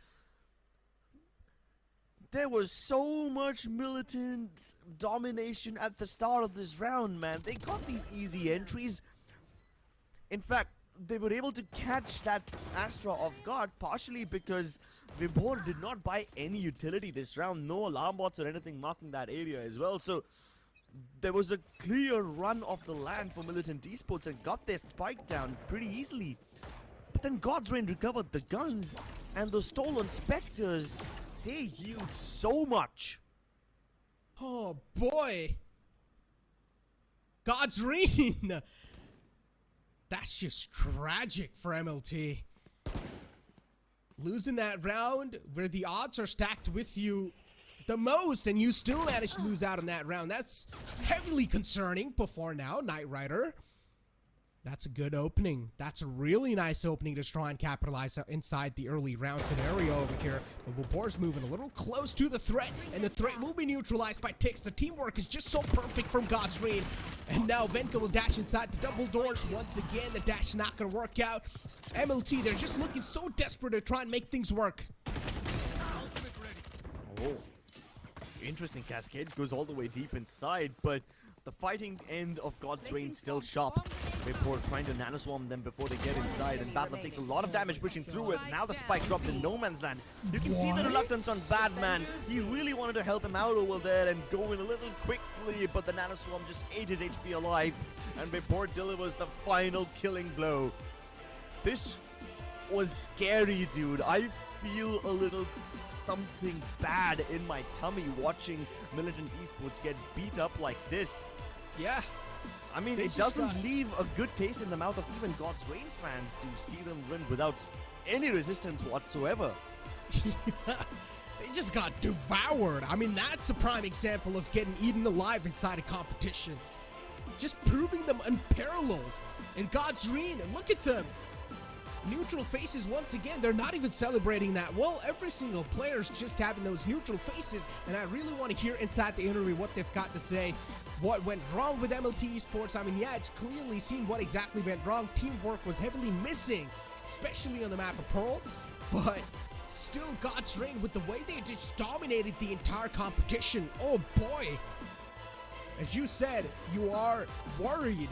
There was so much militant domination at the start of this round, man. They got these easy entries. In fact, they were able to catch that Astra off guard partially because Vibor did not buy any utility this round. No alarm bots or anything marking that area as well. So there was a clear run off the land for Militant Esports and got their spike down pretty easily. But then God's Reign recovered the guns, and the stolen Spectres, they yield so much. Oh boy. God's Reign. That's just tragic for MLT. Losing that round where the odds are stacked with you the most, and you still managed to lose out in that round. That's heavily concerning before now, Knight Rider. That's a good opening. That's a really nice opening to try and capitalize inside the early round scenario over here. But Vapor's moving a little close to the threat, and the threat will be neutralized by Tix. The teamwork is just so perfect from God's Reign. And now Venka will dash inside the double doors. Once again, the dash is not going to work out. MLT, they're just looking so desperate to try and make things work. Oh. Interesting cascade, goes all the way deep inside, but the fighting end of God's Reign still sharp. Vapor trying to nanoswarm them before they get inside, and Batman takes a lot of damage pushing through it. Now the spike dropped in no man's land. You can see the reluctance on Batman. He really wanted to help him out over there and go in a little quickly, but the nanoswarm just ate his HP alive, and Vapor delivers the final killing blow. This was scary, dude. I feel a little something bad in my tummy watching Militant Esports get beat up like this. Yeah. I mean, They it just doesn't leave a good taste in the mouth of even God's Reigns fans to see them win without any resistance whatsoever. They just got devoured. I mean, that's a prime example of getting eaten alive inside a competition. Just proving them unparalleled. And God's Reign, and look at them. Neutral faces once again. They're not even celebrating that. Well, every single player's just having those neutral faces, and I really want to hear inside the interview what they've got to say. What went wrong with MLT Esports? I mean, yeah, it's clearly seen what exactly went wrong. Teamwork was heavily missing, especially on the map of Pearl, but still God's Reign with the way they just dominated the entire competition. Oh boy. As you said, you are worried.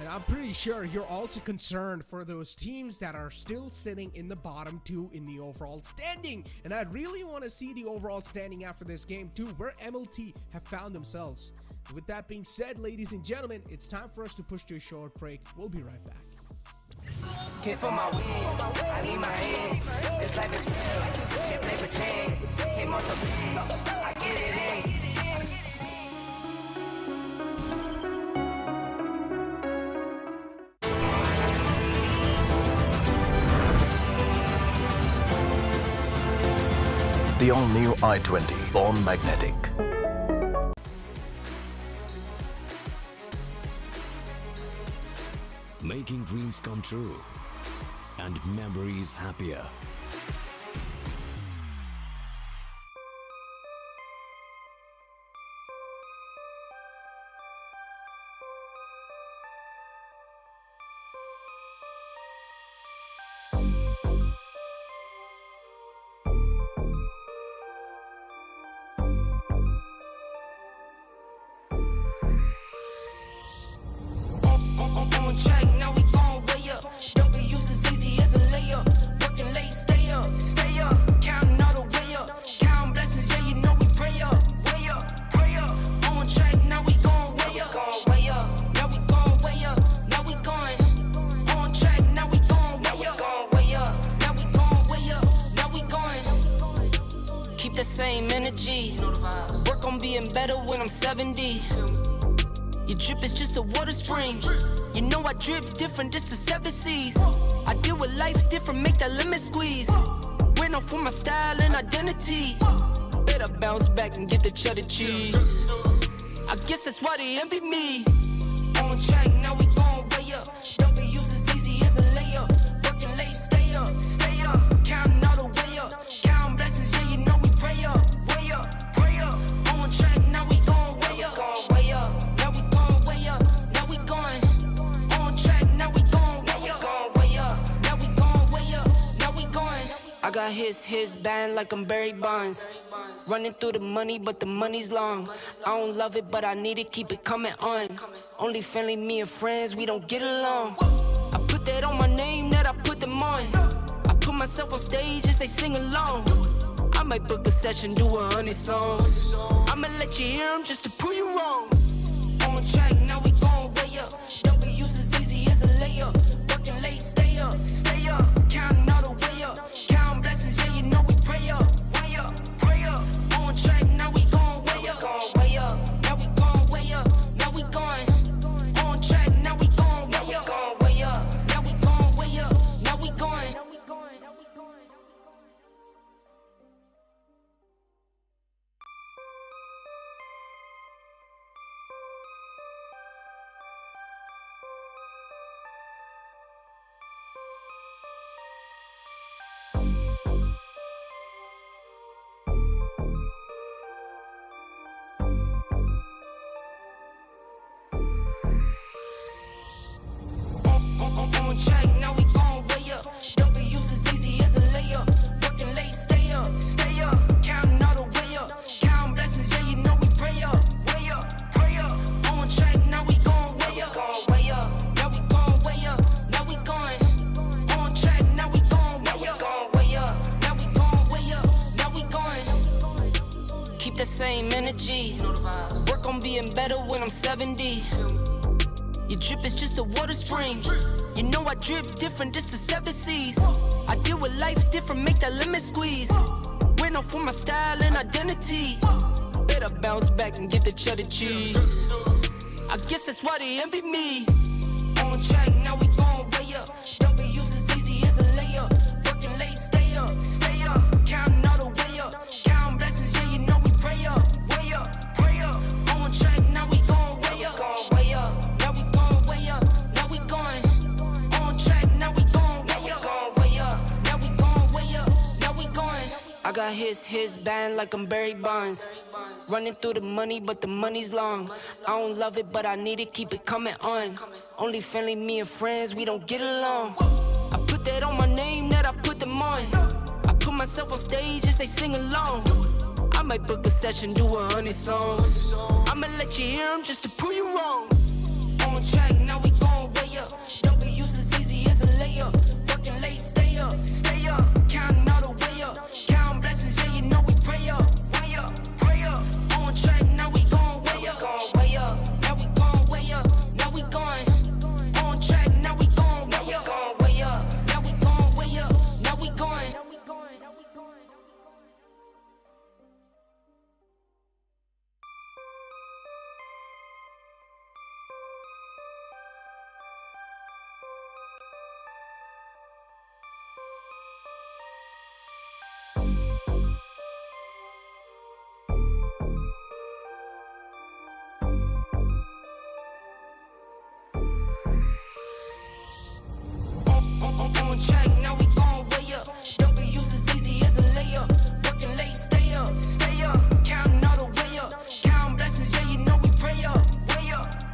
And I'm pretty sure you're also concerned for those teams that are still sitting in the bottom two in the overall standing. And I really want to see the overall standing after this game too, where MLT have found themselves. And with that being said, ladies and gentlemen, it's time for us to push to a short break. We'll be right back. Came for my wins, I need my hands. This life is real, can't play pretend. Came off the bench, I get it in. The all-new i20, born magnetic. Making dreams come true and memories happier. On track, now we gon' way up. W's as easy as a layup. Working late, stay up, stay up. Counting all the way up. Counting blessings, yeah, you know we pray up, way up, pray up. On track, now we gon' way up, way up. Now we gon' way up, now we going. On track, now we gon' way up, way up. Now we gon' way up, now we going. Keep the same energy. Work on being better when I'm 70. Your drip is just a water spring. You know I drip different, just the 7 C's. I deal with life different, make that limit squeeze. Went off for my style and identity. Better bounce back and get the cheddar cheese. I guess that's why they envy me. On track, now we gon' way up. W's as easy as a layup. Working late, stay up, stay up. Counting all the way up. Counting blessings, yeah, you know we pray up, way up, pray up. On track, now we gon' way up, way up. Now we gon' way up, now we going. On track, now we gon' way up, way up. Now we gon' way up, now we going. I got his band like I'm Barry Bonds. Running through the money, but the money's long. I don't love it, but I need it, keep it coming on. Only friendly, me and friends, we don't get along. I put that on my name, that I put them on. I put myself on stage as they sing along. I might book a session, do 100 songs. I'ma let you hear them just to prove you wrong. On track, now we gon' way up. W's as easy as a layup. Working late, stay up, stay up. Counting all the way up. Counting blessings, yeah, you know we pray up, way up, pray up. On track, now we gon' way up, way up. Now we gon' way up, now we going. On track, now we gon' way up, way up. Now we gon' way up, now we going. On track, now we gon' way up. W's as easy as a layup. Working late, stay up, stay up. Counting all the way up. Counting blessings, yeah, you know we pray up, way up, pray up. On track, now we gon' way up, way up. Now we gon' way up, now we going. On track, now we gon' way up, way up. Now we gon' way up, now we going. Keep the same energy. Work on being better when I'm 70. Your drip is just a water spring. You know I drip different, this the 7 C's. I deal with life different, make that limit squeeze. Went off for my style and identity. Better bounce back and get the cheddar cheese. I guess that's why they envy me. On track, now we gon' way up. W's as easy as a layup. Working late, stay up. Counting all the way up. Counting blessings, yeah, you know we pray up. Way up, pray up. On track, now we gon' way up. Now we gon' way up. Now we going. On track, now we gon' way up. Now we gon' way up. Now we going. I got his band like I'm Barry Bonds. Running through the money, but the money's long. I don't love it, but I need it, keep it coming on. Only friendly, me and friends, we don't get along. I put that on my name, that I put them on. I put myself on stage and say sing along. I might book a session, do 100 songs. I'ma let you hear them just to prove you wrong. On track, now we gon' way up. W's as easy as a layup. Working late, stay up. Counting all the way up. Counting blessings, yeah, you know we pray up. Pray up. On track, now we gon' way up. Now we gon' way up. Now we going. On track, now we gon' way up. Now we gon' way up. Now we going. On track, now we gon' way up. W's as easy as a layup. Working late, stay up. Counting all the way up. Counting blessings, yeah, you know we pray up.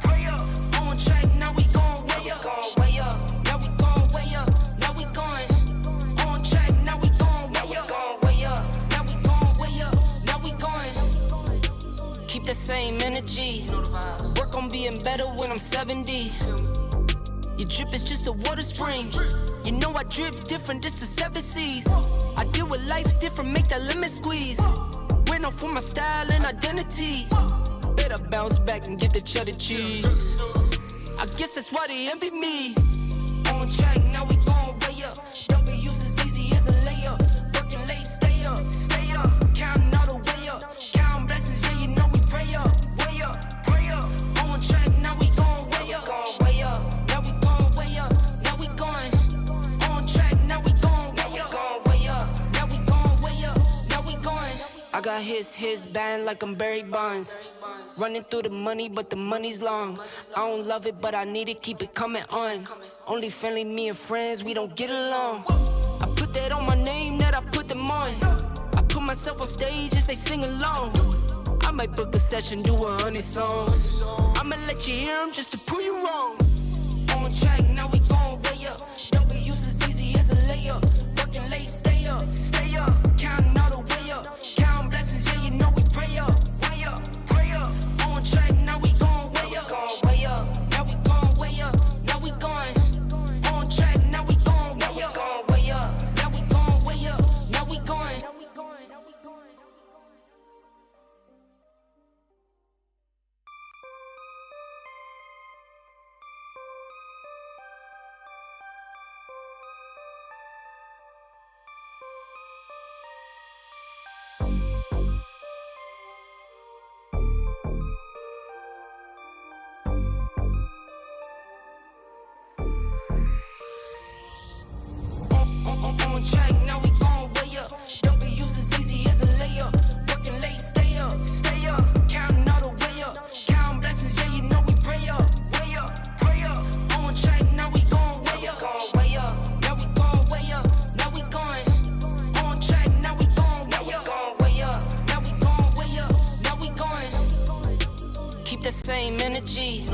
Pray up. On track, now we gon' way up. Now we gon' way up. Now we going. On track, now we gon' way up. Now we gon' way up. Now we going. Keep the same energy. Work on being better when I'm 70. Your drip is just a water spring. You know I drip different, this the 7 C's. I deal with life different, make that limit squeeze. Went off for my style and identity. Better bounce back and get the cheddar cheese. I guess that's why they envy me. On track, now we gon' way up. W's as easy as a layup. Working late, stay up. Counting all the way up. Counting blessings, yeah, you know we pray up. Pray up. On track, now we gon' way up. Now we gon' way up. Now we going. On track, now we gon' way up. Now we gon' way up. Now we going. I got his band like I'm Barry Bonds. Running through the money, but the money's long. I don't love it, but I need it, keep it coming on. Only friendly, me and friends, we don't get along. I put that on my name, that I put them on. I put myself on stage and say sing along. I might book a session, do 100 songs. I'ma let you hear them just to prove you wrong. On track, now we gon' way up. W's as easy as a layup. Working late, stay up. Counting all the way up. Counting blessings, yeah, you know we pray up. Pray up. On track, now we gon' way up. Now we gon' way up. Now we going. On track, now we gon' way up. Now we gon' way up. Now we going. On track, now we gon' way up. W's as easy as a layup. Working late, stay up. Counting all the way up. Counting blessings, yeah, you know we pray up. Pray up. On track, now we gon' way up. Now we gon' way up. Now we going. On track, now we gon' way up. Now we gon' way up. Now we going. Keep the same energy.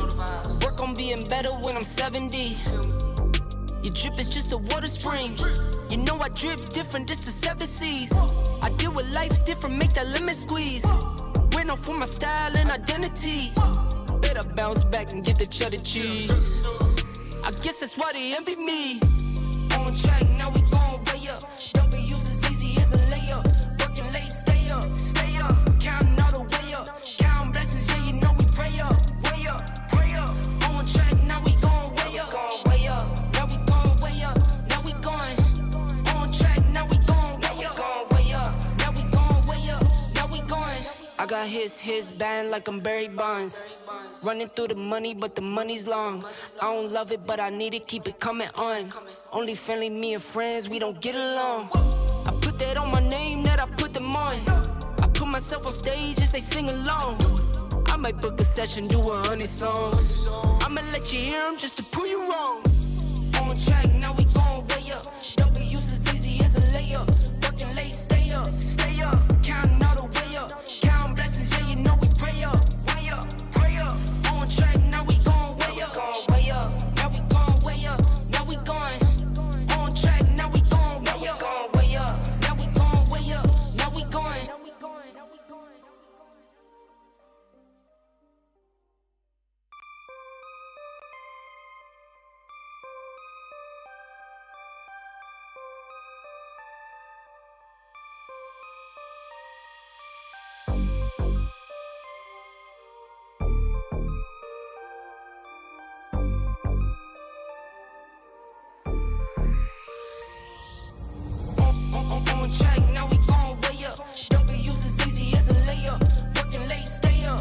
Work on being better when I'm 70. Your drip is just a water spring. You know I drip different, this the 7 C's. I deal with life different, make that limit squeeze. Went off for my style and identity. Better bounce back and get the cheddar cheese. I guess that's why they envy me. On track, now we gon' way up. W's as easy as a layup. Working late, stay up. Counting all the way up. Counting blessings, yeah, you know we pray up. Pray up. On track, now we gon' way up. Now we gon' got his band like I'm Barry Bonds. Running through the money, but the money's long. I don't love it, but I need it, keep it coming on. Only friendly, me and friends, we don't get along. I put that on my name, that I put them on. I put myself on stage and say sing along. I might book a session, do 100 songs. I'ma let you hear them just to prove you wrong. On track, now we going way up. W's as easy as a layup. Working late, stay up. Counting all the way up. Counting blessings, yeah, you know we pray up. Way up, pray up. On track, now we going way up. Now we going way up. Now we going. On track, now we going way up. Now we going way up. Now we going. On track, now we going way up. W's as easy as a layup. Working late, stay up.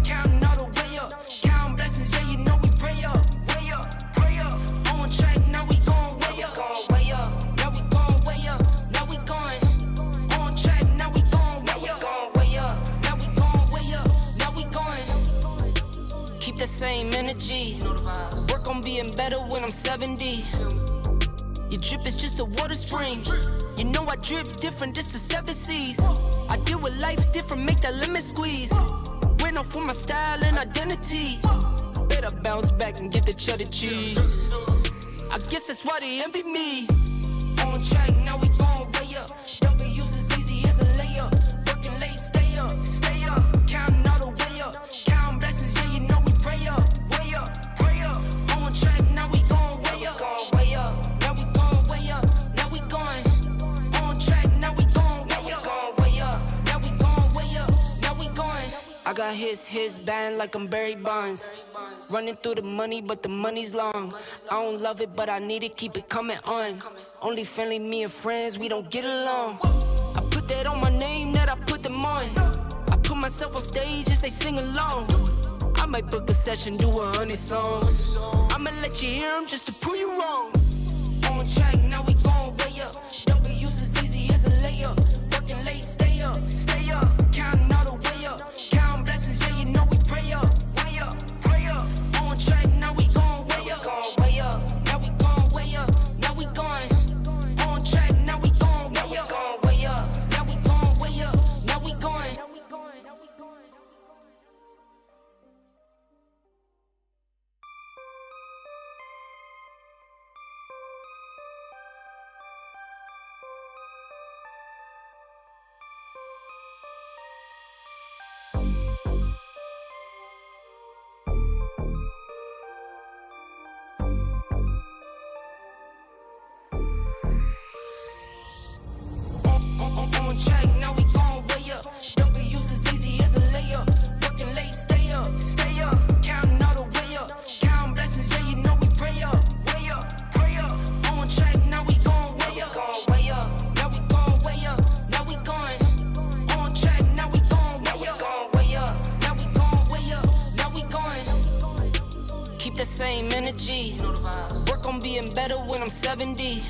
Counting all the way up. Counting blessings, yeah, you know we pray up. Way up, pray up. On track, now we going way up. Now we going way up. Now we going. On track, now we going way up. Now we going way up. Now we going. Keep the same energy. Work on being better when I'm 70. Your drip is just a water spring. You know I drip different, just the 7 C's. I deal with life different, make that lemon squeeze. Went off for my style and identity. Better bounce back and get the cheddar cheese. I guess that's why they envy me. On track, now we going way up. W's as easy as a layup. Working late, stay up. Counting all the way up. Counting blessings, yeah, you know we pray up. Way up, pray up. On track, now we going way up. Now we going way up. Now we going. On track, now we going way up. Now we going way up. Now we going. I got his band like I'm Barry Bonds. Running through the money, but the money's long. I don't love it, but I need it, keep it coming on. Only friendly, me and friends, we don't get along. I put that on my name, that I put them on. I put myself on stage and say sing along. I might book a session, do 100 songs. I'ma let you hear them just to prove you wrong. On track, now we going way up. W's as easy as a layup. Working late, stay up. Counting all the way up. Counting blessings, yeah, you know we pray up. Way up, pray up. On track, now we going way up. Now we going way up. Now we going. On track, now we going way up. Now we going way up. Now we going. On track, now we going way up. W's as easy as a layup. Working late, stay up. Counting all the way up. Counting blessings, yeah, you know we pray up. Way up, pray up. On track, now we going way up. Now we going way up. Now we going. On track, now we going way up. Now we going way up. Now we going. Keep the same energy. Work on being better when I'm 70.